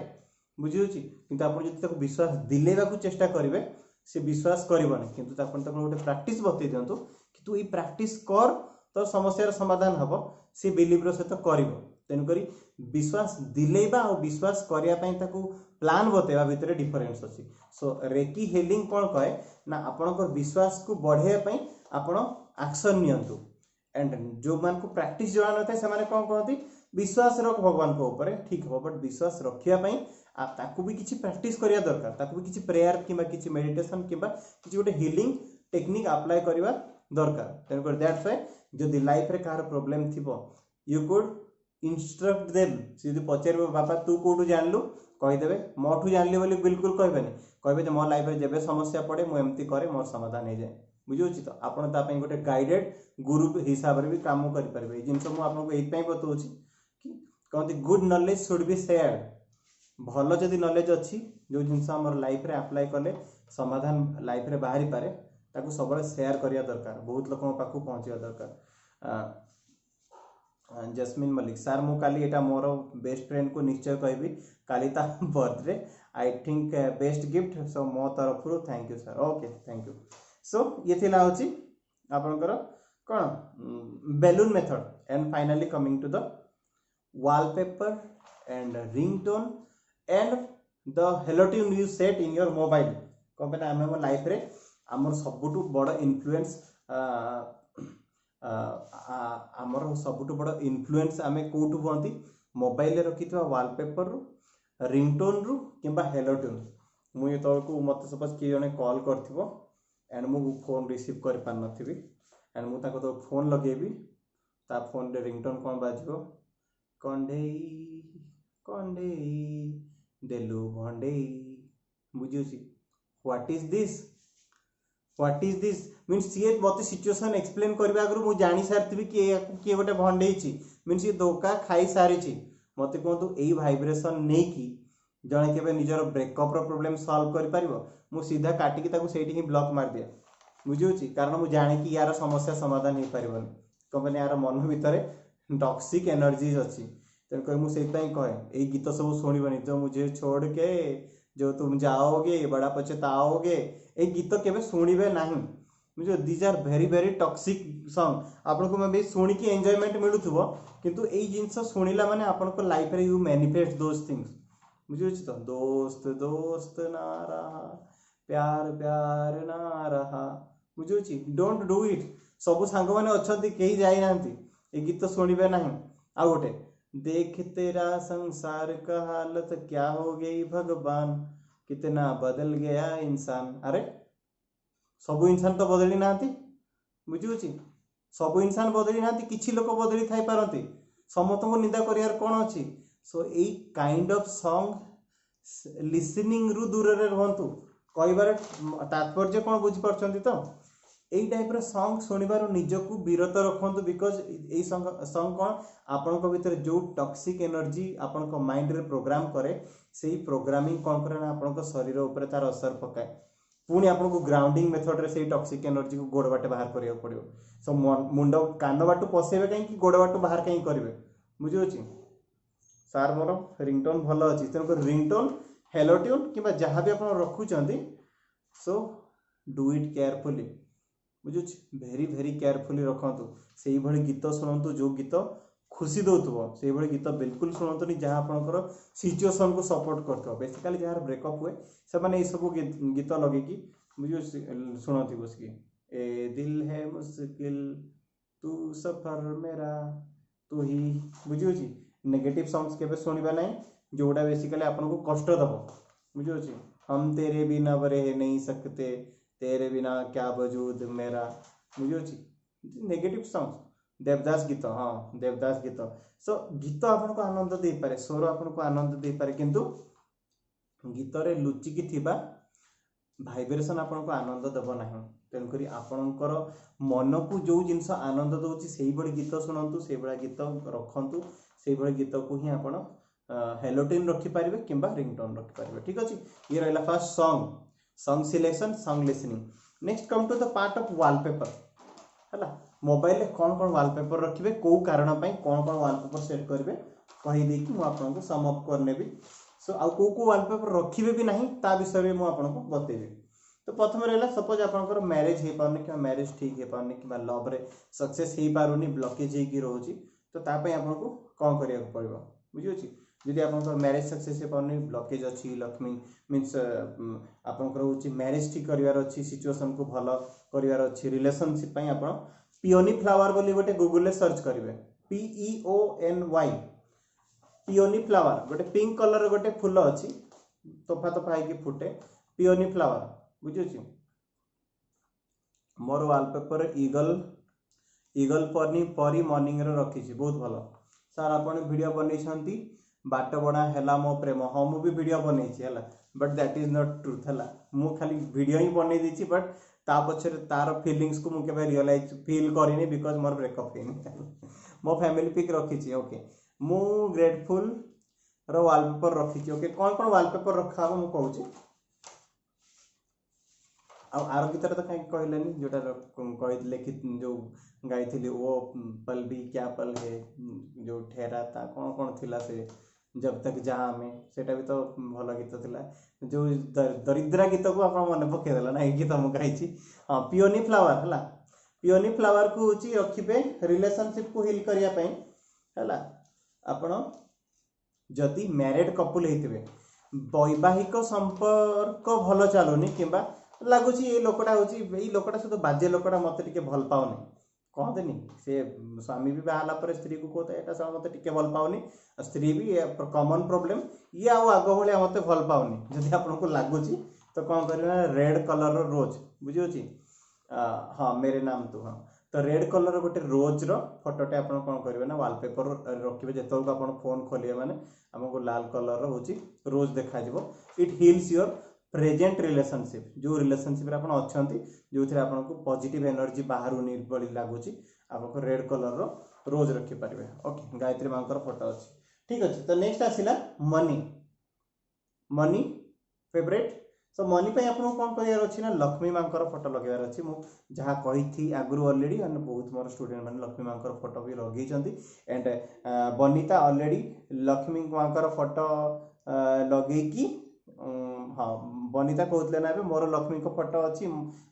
बुझे कि आप विश्वास दिलेवा चेष्टा करेंगे से विश्वास करबनी किंतु गोटे प्रैक्टिस बतई दिंतु कि तू ये प्रैक्टिस कर तो समस्यार समाधान हम सी बिलीव सहित कर तेणुक विश्वास दिलेबा और विश्वास करने प्लान बतेवा भितर डिफरेन्स अच्छी सो रेकी हिलिंग कौन कहे ना आपणकर विश्वास को बढ़ाई आपण एक्शन नियंतु एंड जो मान को प्रैक्टिस जଣା न था से कौन कहती विश्वास रख भगवान को ऊपर ठीक हम बट विश्वास रखापी ताकू भी किसी प्रैक्टिस करिया दरकार ताकू भी किसी प्रेयर किंबा किसी मेडिटेशन किंबा किसी गोटे हिलिंग टेक्निक अप्लाई करवा दरकार तेणुकर दैट्स व्हाई जदि लाइफ रे कहार प्रॉब्लम थिबो यू कुड इंस्ट्रक्ट देम सीधी पचार बापा तू कौटू जानलु कहीदेवे मोठू जानली बोली बिल्कुल कहबेनि कहबे मो लाइफ रे जेबे समस्या पड़े मु एमती करे मोर समाधान हो जाए बुझे तो आपन तापई गोटे गाइडेड गुरु हिसाब रे भी काम करि परबे जिनस मु आपको एई बताऊँ कि कहते good knowledge should be share भल जदि नॉलेज अच्छी जो जिनस आम लाइफ रे अप्लाई कले समाधान लाइफ रे बाहरी पारे ताकू सब शेयर करिया दरकार बहुत लोक पाखु पहुँचा दरकार जस्मिन मलिक सार मु काली एटा मोर बेस्ट फ्रेंड को निश्चय कहबी काली ता birthday I think best gift so मो तरफ thank you sir okay thank you so ये थिला होची आपनकर कोन balloon method and finally coming to the wallpaper and ringtone and the hello tune you set in your mobile कौन पे आम लाइफ रे आमर सबुठु बड़ इन्फ्लुएंस आमर सबुठु बड़ इन्फ्लुएंस आम कौटू कहती मोबाइल रखी वॉलपेपर रु रिंगटोन रु किंबा हेलो ट्यून मुझे तौर मत सपोज किए जने कॉल कर एंड मु फोन रिसीव कर पार नथिबी एंड मु ताको तो फोन लगेबी ता फोन रे रिंगटोन कौन बाजिबो कंडेई कंडेई देलु भंडेई बुझियोछि व्हाट इज दिस मीन्स सी मत सिचुएशन एक्सप्लेन करबा आगु मु जानि सारथिबी कि किए गोटे भंडेई मीन्स ये धोखा खाई सारी मत कहतु यही भाइब्रेशन नहीं कि जड़े के निजर ब्रेकअप प्रोब्लेम सॉल्व कर पारिबो मु सीधा काटिकी ताकू सेठी ही ब्लॉक मार दिया बुझियोछि कारण मु जाने कि यार समस्या समाधान हो पारिबोनी कंपनी यार मन भितर टॉक्सिक एनर्जीज अच्छी तेणुक मुझे कहे यही गीत सब शुणबनी जो मुझे छोड़ के जो तुम जाओगे बड़ा पछताओगे ये गीत केबे शुणिबे नहीं मुझे these are very very toxic song आपको मैं भी शुणिकी एंजॉयमेंट मिलूथुबो किंतु यही जिनस शुणिला माने आपनको लाइफ रे यू मैनिफेस्ट दोज थिंग्स बुझे तो दोस्त दोस्त ना रहा प्यार प्यार ना रहा बुझे डोंट डू इट सब सांग मैंने अच्छा कहीं जाई नांती ये गीत शुणिबे नहीं आ गोटे देख तेरा संसार का हालत क्या हो गई भगवान कितना बदल गया इंसान अरे सब इंसान तो बदली ना बुझे सब इंसान बदली ना किसी लोग बदली थाई पारती समस्त को निंदा कर कौन अच्छी सो यही काइंड ऑफ सॉन्ग लिसनिंग रु दूर रे रहंतु कहबार तात्पर्य कौन बुझी पारछंती तो यही टाइप रो सॉन्ग सुनिबार निजको विरत रखंतु बिकॉज यही सॉन्ग कौन आपनक भीतर जो टॉक्सिक एनर्जी आपनक माइंड रे प्रोग्राम करे सेही प्रोग्रामिंग कौन करे ना आपनक शरीर ऊपर तार असर पकाए पुणी आपको ग्राउंडिंग मेथड रे से टॉक्सिक एनर्जी को गोड़ बाटे बाहर करिया पड़ियो सो मुंड कान बाटू पसेबे कहीं गोड़ बाटू बाहर कहीं करेंगे बुझे सार मोर रिंगटोन भल अच्छी तेणुक रिंगटोन हेलो ट्यून कि जहाँ भी आप रखुंट सो डू इट केयरफुली बुझे भेरी भेरी केयरफुली रखु से ही गीत शुणु जो गीत खुशी दौथुव से भाई गीत बिल्कुल शुणुनि जहाँ आपंकर सिचुएसन को सपोर्ट कर बेसिकाली जहाँ ब्रेकअप हुए से मैंने सब गीत लगे बुझे शुणती बस ए दिल है मुश्किल तू सफर मेरा तू ही बुझे नेगेटिव सॉन्ग्स के शुणा ना जोड़ा बेसिकली आपको कष्ट दब बुझे हम तेरे बिना रह नहीं सकते तेरे बिना क्या वजूद मेरा बुझे नेगेटिव सॉन्ग्स देवदास गीत हाँ देवदास गीत सो गीत आपको आनंद दे पारे स्वर आपको आनंद दे पारे किंतु गीत रे लुचिकी थिबा भाइब्रेशन आपको आनंद देव ना तेणुक आपणकर मन को जो जिनस आनंद दौर से गीत शुणु से गीत रखु से गीत को ही आप हेलोटिन रखिपारे कि रिंगटोन रखिपारे ठीक अच्छे ये रहा first song song selection song listening next come to the part of wallpaper है मोबाइल कौन कौन वॉलपेपर रखिए कौ कारण कौन कौन वॉलपेपर सेट करेंगे कहीदे कि मुझे सम अप करनेबी सो आउ को वॉलपेपर रखिए भी नहीं ता विषय में मुझे बतेबी तो प्रथम रहा सपोज आपंकर मैरिज हो पारे कि मैरिज ठीक हो पारे कि लव रे सक्सेस हो पारे ब्लकेज हो रोचे तो तापाई आपको कौन करा पड़ो बुझे जदि आप मैरिज सक्सेस हो पारे ब्लकेज अच्छी लक्ष्मी मीन्स आपंकर हूँ मैरिज ठीक करार अच्छी सिचुएसन को भल करार अच्छी रिलेशनशिप आप पियोनी फ्लावर बोली गोटे गूगल सर्च करेंगे PEONY पियोनी फ्लावर गोटे पिंक कलर गोटे फूल अच्छी तोफा तोफा है फुटे पियोनी फ्लावर बुझे मोर वॉलपेपर ईगल ईगल परी मॉर्निंग रे रखी बहुत भल सर आप वीडियो बनई बाट बड़ा है मो प्रेम हाँ मुझे वीडियो बनई but that is not truth है मु खाली वीडियो ही बनई देछि बट ता पछरे तार फीलिंग्स को मुझे रियलाइज फील करिनी बिकॉज मोर ब्रेकअप होनी मो फैमिली पिक रखी ओके मु ग्रेटफुल रो वॉलपेपर रखी ओके कौन कौन वॉलपेपर रखा मुझे कहूँ आर गीत तो कहीं कहलानी जोटा कही लिखी जो गाई वो पल भी क्या पल है जो ठहरा था कौन कौन थिला से जब तक जहाँ में सेटा भी तो भल गीत थिला जो दरिद्रा गीत को आप मन पकईदेला ना गीत मुझे गाई हाँ पियोनी फ्लावर है पियोनी फ्लावर को हूँ रखिए रिलेशनशिप को हिल करने है आपण जदि मैरिड कपुल होते वैवाहिक संपर्क भल चलुनी कि लगुच ये लोकटा हूँ ये लोकटा सहित बाजे लोकटा मत टे भल पाऊनी कहतेनि से स्वामी भी बाहर स्त्री को कहते यहाँ मत टे भल पाऊनी स्त्री भी कॉमन प्रोब्लेम ये आग भाया मत भल पाऊनी जदि आपको लगुच तो कौन करें रेड कलर रोज बुझे हाँ मेरे नाम तो हाँ तो रेड कलर गोटे रोज फोटोटे आप कौन करेंगे ना वॉलपेपर रखिए जो आप फोन खोलिए मैंने आमको लाल कलर हूँ रोज देखा it hills your present relationship जो रिलेशनशिप आप अच्छा जो थे आपको पॉजिटिव एनर्जी बाहर नहीं लगुच आपको रेड कलर रोज रखिपारे ओके गायत्री माँ फोटो अच्छी ठीक अच्छे तो नेक्स्ट आसला money money favourite so money पे आपको कौन करार अच्छी ना लक्ष्मी माँ फोटो लगेबार अच्छी मुझे जहाँ कही आगु अलरेडी मैंने बहुत मोर स्टूडेंट मैंने लक्ष्मी माँ फोटो भी लगे एंड बनीता अलरेडी लक्ष्मी माँ फोटो लगे हाँ बनीता कहते ना मोर लक्ष्मी को फोटो अच्छी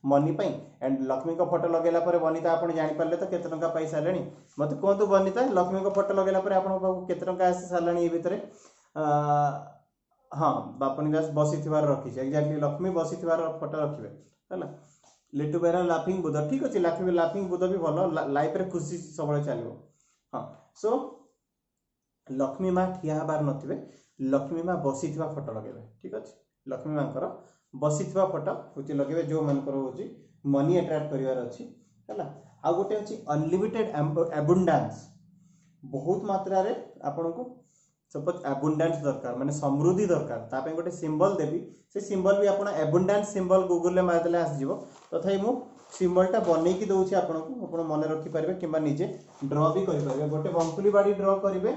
मनी पाई एंड लक्ष्मी को फोटो लगेला बनीता आप जानीपारे तो केते टंका पाई सारे मत कहतु बनीता लक्ष्मी को फोटो लगेला केते टंका आसी सारे ये भितर हाँ बापनी दास बसी रखी एक्जाक्टली लक्ष्मी बसी फोटो रखिए है लिटू बेरा लाफिंग बुध ठीक अच्छे लाफिंग बुध भी भल लाइफ रे खुशी सब चलो हाँ सो लक्ष्मी माँ ठिया हबार नथिबे लक्ष्मी माँ बसी फोटो लगे ठीक अच्छे लक्ष्मी माँ बसी फोटो हूँ लगे जो मानकर हूँ मनी अट्राक्ट करार अच्छी है आ गोटे अच्छी अनलिमिटेड एबुंडेंस बहुत मात्रा रे आपन को सपोज एबुंडेंस दरकार माने समृद्धि दरकार तापे गोटे सिंबल देवी से सिंबल भी आपन एबुंडेंस सिंबल गूगल में मारदेले आसीजिवो तथापि मु सिंबलटा बनईकी दउछि आपनको आपण मन रखि पारबे किंबा निजे ड्रॉ भी करि पारबे गोटे बंकुली बाड़ी ड्रॉ करिवे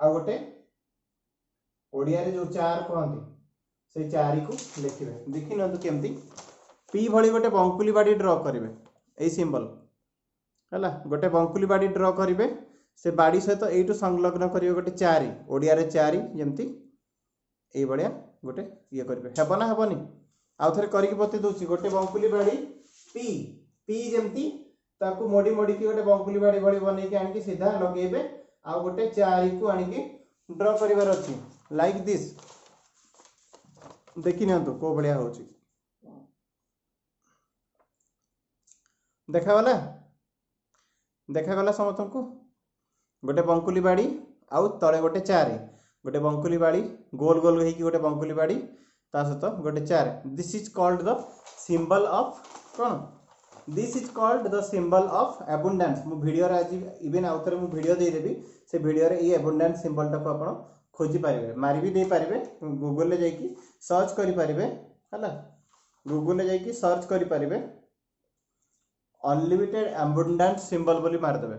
आ गोटे ओडिया रे जो चार कहंती से चारि को लिखिबे देखि नंतु केमती पी भली गोटे बंकुली बाड़ी ड्रॉ करिवे ए सिंबल है गोटे बंकुली बाड़ी ड्रॉ करेंगे से बाड़ी सहित यू संलग्न करेंगे गोटे चारि ओडिया रे चारि जमती ये भाया गोटे ये करेंगे हेब ना हेबनी आउ थे करके बते दूसरी गोटे बंकुली बाड़ी पी पी जमती ताको मोडी मोडी की गोटे बंकुली बाड़ी भली बनै के आनिकी सीधा लगेबे आ गोटे चारि को आनिकी ड्रॉ करिवार अछि लाइक दिस देखि नियंतु को बढ़िया होची देखा गला समस्त को गोटे बंकुली बाड़ी आउ तले गोटे चारि गोटे बंकुली बाड़ी गोल गोल होई गोटे बंकुली बाड़ी ता सहित गोटे चार this is called the symbol of कौन this is called the symbol of abundance मु वीडियो रे आज इवन आउथरे मु वीडियो दे देबी से वीडियो रे ये अबंडेंस सिंबल टा को आपण खोजी पारिबे मारी भी दे पारिबे गूगल ले जाई सर्च करि पारिबे हला गूगल ले जाई सर्च करि पारिबे अनलिमिटेड अबंडेंस सिंबल बोली मार देबे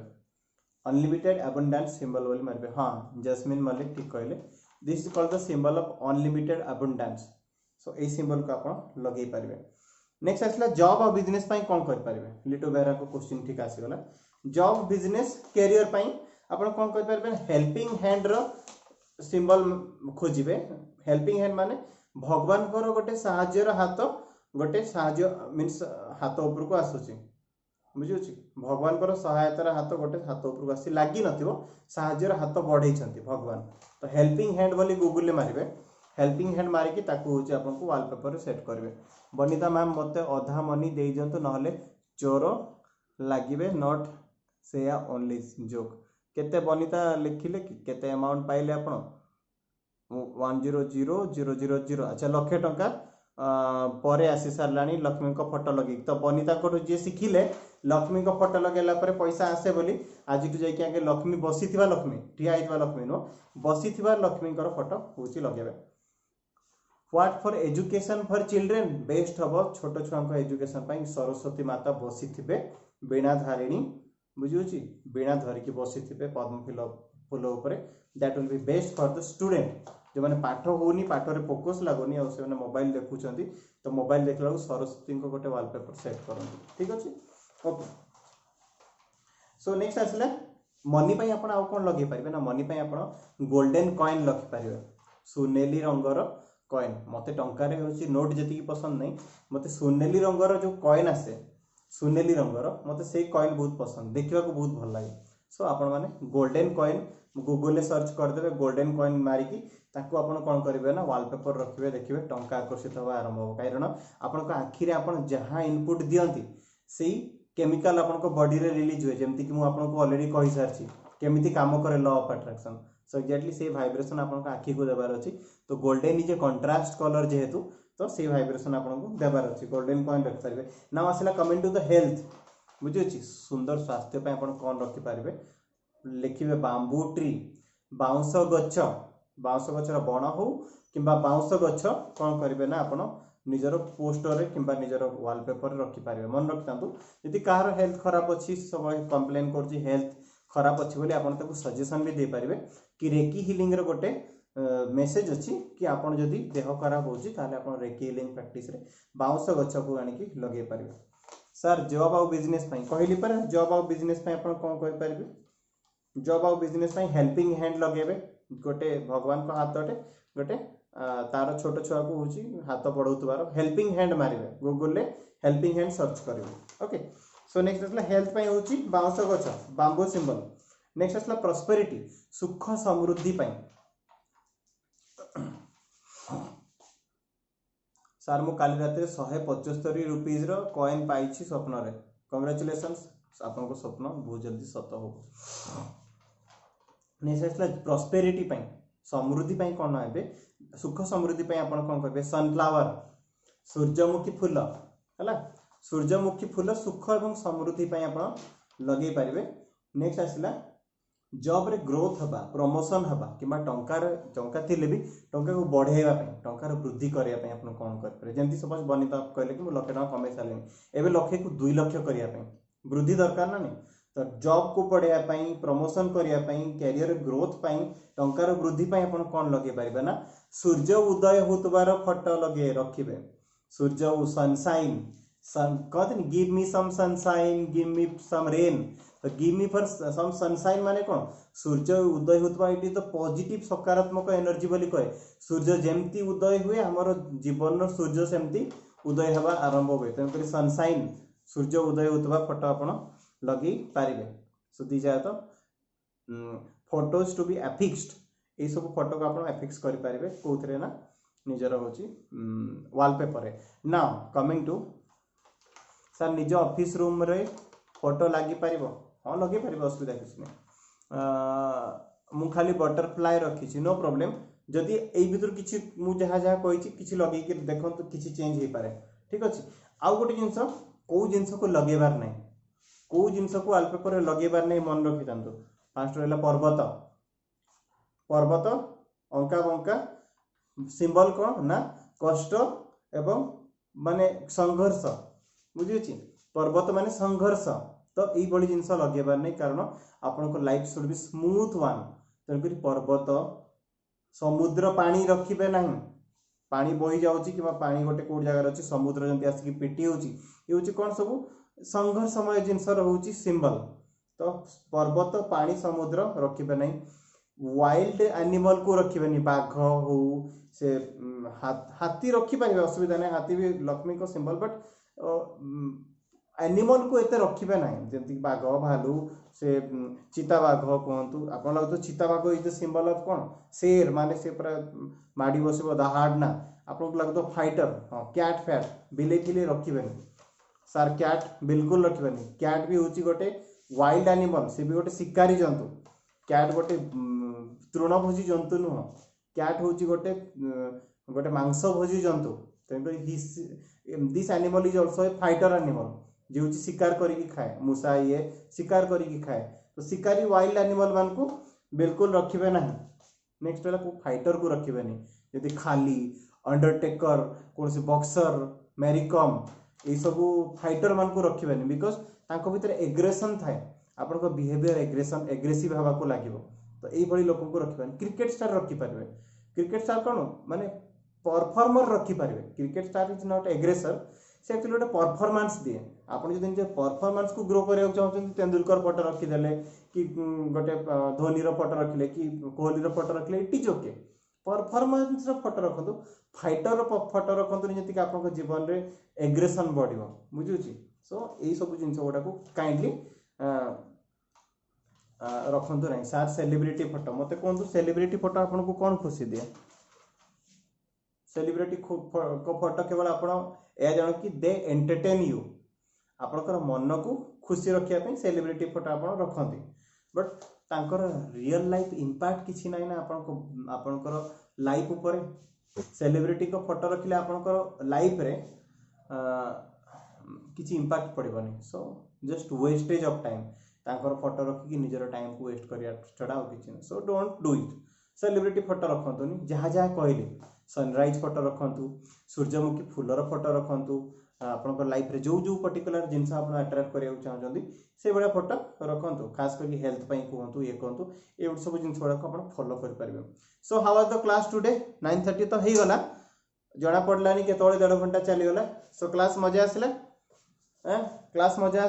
अनलिमिटेड अबंडेंस सिंबल बोली मारबे हां जैस्मिन मलिक ठीक कहले this is called the symbol of unlimited abundance so a symbol को आपण लगेई पारिबे नेक्स्ट आसला जॉब और बिजनेस पाई कोन कर पारिबे लिटो बेरा को क्वेश्चन ठीक आसी गला जॉब बिजनेस कैरियर पाई आपण कोन कर पारिबे हेल्पिंग हैंड रो सिंबल खोजिबे हेल्पिंग हैंड माने भगवान को गोटे सहायर हाथ गोटे सहाय मींस हाथ ऊपर को आसुची बुझुची भगवान को सहायतार हाथ गोटे हाथ ऊपर को आसी लागी नथिबो सहायर हाथ बढ़ई छंती भगवान तो हेल्पिंग हैंड बोली गूगल ले मारिबे हेल्पिंग हैंड मारिकी ताकू होची आपन को वॉलपेपर रे सेट करबे बनिता मैम मते अधा मनी दे जंतु नहले चोर लागिबे नॉट से ओनली जोक केते बनिता लिखिले केते अमाउंट पाइले आपण 100000 अच्छा लक्षे टंका परे आसी सारलानी लक्ष्मी को फोटो लगी तो बनिता को जे सिखिले लक्ष्मी को फोटो लगेला परे पैसा आसे बोली आज टू जाई के लक्ष्मी बसीथिबा लक्ष्मी ठिया आइतबा लक्ष्मी नो बसीथिबा लक्ष्मी को फोटो होची लगेबे what for education for children best हबो छोटो छुआ को एजुकेशन पाई सरस्वती माता बसीथिबे बीणा धारिणी बुझुची बीणा धरि की बसीथिबे पद्म फूल ऊपर that will be best for the student जो माने पाठ होनी पाठ रे फोकस लागोनी और से माने मोबाइल देखुचंती तो मोबाइल देखला सरस्वती को गोटे वॉलपेपर सेट करंती ठीक अछि ओके सो नेक्स्ट आसला मनी पाई आपण आ कोन लगे पारिबे ना मनी पाई आपण गोल्डन कॉइन लखि पारिबे सुनेली रंगर कॉइन मते टंका रे होची नोट जति पसंद नहीं मते सुनेली रंगर जो कॉइन आसे सुनेली रंगर मते से कॉइन बहुत पसंद देखिबा को बहुत भल लागे सो आपण माने गोल्डन कॉइन गूगल ले सर्च कर देबे गोल्डन कॉइन मारी की ताको आपण कोन करिवे ना वॉलपेपर रखिबे देखिबे टंका आकर्षित होबा आरंभ हो कारण आपण को आखि रे आपण जहां इनपुट दियंती सेही केमिकल आपण को बॉडी रे रिलीज होय जेमति कि मु आपण को ऑलरेडी कहि सारछि केमिति काम करे law of attraction so exactly से वाइब्रेशन आपण को आखि को देबार अछि तो golden is a contrast colour जेहेतु तो से वाइब्रेशन आपण को देबार अछि गोल्डन कॉइन रख परिबे नाउ आसिला कमिंग टू द हेल्थ बुझिछि सुंदर स्वास्थ्य पे आपण कोन रखि परिबे लिखिबे बांबू ट्री बाउंस गछ रो बण हो किबा बाउंस गछ कोन करिवे ना आपण निजर पोस्टर रे किबा निजर वॉलपेपर रे रखि परिबे मन रखतांतु यदि काହାର हेल्थ खराब अछि सब कंप्लेन करछि हेल्थ खराब अछि बोली आपण ताको सजेशन भी दे परिबे कि रेकी हीलिंग रे गोटे मेसेज अछि कि आपण जदी देह खराब होछि ताले आपण रेकी हीलिंग प्रैक्टिस रे बाउंस गछ को आनि कि लगे परिबे सर जॉब आउ बिजनेस पई कहली पर जॉब आउ बिजनेस पई आपण कोन करि परिबे जॉब आउ बिजनेस पई हेल्पिंग हैंड लगेबे गोटे भगवान को हाथटे गोटे तार छोट छुआ को होची हाथ बढ़ौतबार हेल्पिंग हैंड मारिबे गूगल ले हेल्पिंग हैंड सर्च करिवे ओके सो नेक्स्ट असला हेल्थ पई होची बाउंस गछ बांबू सिंबल नेक्स्ट असला प्रॉस्पेरिटी सुख समृद्धि पई सर मु काली रात 175 रुपीस रो कॉइन पाइछि स्वप्न रे कांग्रेचुलेशंस आपन को स्वप्न बहुत जल्दी सत हो नेक्स्ट असला प्रॉस्पेरिटी पई समृद्धि पई कोन हेबे सुख समृद्धि पई आपण कोन करबे सनफ्लावर सूर्यमुखी फूल हला सूर्यमुखी फूल सुख एवं समृद्धि पई आपण लगे पारिबे नेक्स्ट आसिला जॉब रे ग्रोथ हबा प्रमोशन हबा किबा टंका थिले भी टंका को बढ़ेवा पई टंका रो वृद्धि करिया पई आपण कोन कर पारे जेंति सपोज बनिता कहले कि मु लाख टका कमाई सालेनी एबे लाख को 2 लाख करिया पई वृद्धि दरकार ना नहीं तो जॉब को बढ़िया पई प्रमोशन करिया पई कैरियर ग्रोथ पई टंका रो वृद्धि पई आपण कोन लगे पारिबे ना सूर्य उदय होतबार फोटो लगे रखिबे सूर्य सनशाइन सन कहते give me some sunshine give me some rain तो give me for some sunshine माने कोन सूर्य उदय होतबा इटी तो पॉजिटिव सकारात्मक एनर्जी बोली कहे सूर्य जेमती उदय हुए हमर जीवन रो सूर्य सेमती उदय हवा आरंभ होय तन करी सनशाइन सूर्य उदय होता फोटो आपण लगे पारे। So these are the photos to be affixed. ये सब फोटो को आप एफिक्स करें कौन ना निजर हूँ wallpaper. Now coming to sir निज ऑफिस रूम रे फोटो लगी पार। हाँ लगे पार असुविधा किसी नहीं। खाली बटरफ्लाई रखी नो प्रॉब्लम। जदि यही भितर किसी मुझे जहाँ जहाँ कही लगे देखो तो किसी चेंज हो पारे। ठीक अच्छे। आउ गोटे जिनस कौ जिनस को लगेबार नहीं कौ जिनस को वालपेपर लगेबार नहीं मन रखी था। फास्ट रहा पर्वत पर्वत अंका बंका सिंबल कौन ना कष्ट एवं माने संघर्ष बुझी। पर्वत माने संघर्ष तो यही जिनस लगेबार नहीं कारण आपण life should be smooth one. तेणुक पर्वत समुद्र पानी रखिबे नहीं पानी बही जाऊँगी कि पानी गोटे कौट जगार अच्छी समुद्र जमी आसिक पिटी होची कौन सब संघर्षमय जिनस रोचे सिंबल। तो पर्वत पानी समुद्र रखिबे नहीं। वाइल्ड एनिमल को रखिबे नहीं बाघ हो से हाथी रखिपारे असुविधा नहीं हाथी भी लक्ष्मी को सिंबल बट एनिमल को एते रखिबे नहीं जमती बाघ भालू से चीता बाघ कहतु आप लगे चीता बाघ इज द सिंबल ऑफ कौन शेर माने से पूरा माड़ी बसब दहाड़ ना आपको लगे फाइटर। हाँ कैट फैट बिले फिले रखिबे सार कैट बिल्कुल रखिबे नहीं। कैट भी होची गोटे वाइल्ड एनिमल से भी गोटे शिकारी जंतु। कैट गोटे तृणभोजी जंतु नुह कैट होची गोटे गोटे मांसभोजी जंतु। This animal is also A fighter animal जो शिकार करी खाए मूषा ये शिकार करी खाए। तो शिकारी वाइल्ड एनिमल मान को बिल्कुल रखिबे नहीं। नेक्स्ट है को फाइटर को रखिबे नहीं यदि खाली अंडरटेकर कौन से बॉक्सर मैरीकॉम ये सब फाइटर मान को रखिबे नहीं बिकॉज तांको भीतर एग्रेशन थाए आपन बिहेवियर एग्रेशन एग्रेसिव हवा को लागिवो। तो यही लोक को रखिबे। क्रिकेट स्टार रखिपारे क्रिकेट स्टार कौन माने परफॉर्मर रखिपारे। Cricket star is not aggressor so actually गोटे परफॉर्मेंस दिए। आप जो परफॉर्मेंस को ग्रो करने चाहते तेंदुलकर फोटो रखीदे कि गोटे धोनी फोटो रखिले कि कोहली फोटो रखिले it is okay. Performance photo रखु फाइटर फोटो रखु जी आप जीवन में एग्रेशन बढ़ बुझुची। सो यही सब जिन गुड़ा को काइंडली रखु ना। सार सेलिब्रिटी फोटो मत कहतु सेलिब्रिटी फोटो आपको कौन खुशी दिए। सेलिब्रिटी को फोटो केवल आप जान कि दे एंटरटेन यू आपणकर मन को खुशी रखापी सेलिब्रिटी फोटो आप रखती बट तांकर रियल लाइफ इंपैक्ट किसी ना आपणकर लाइफ उपर। सेलिब्रिटी को फोटो रखिले आपणकर लाइफ रे किसी इंपैक्ट पड़ोनी। So just wastage of time तांकर फोटो रखिकी निजर टाइम को वेस्ट करिया छड़ा किसी। So don't do it. Celebrity photo रखंतुनी जहाँ जहाँ कहले सनराइज फोटो रखंतु सूर्यमुखी फूलर फोटो रखंतु आपनकर लाइफ रे जो जो पर्टिकुलर जिनस आप अट्रैक्ट करिया चाहते से भाया फोटो रखंतु खास करके हेल्थ पई कहतु ये कहतु ये सब जिन गुड़ा आप फॉलो कर पारे। So how was the class today 9:30 तो हो गला जना पड़लानी के 1.5 घंटा चलीगला। सो क्लास मजा आसला क्लास मजा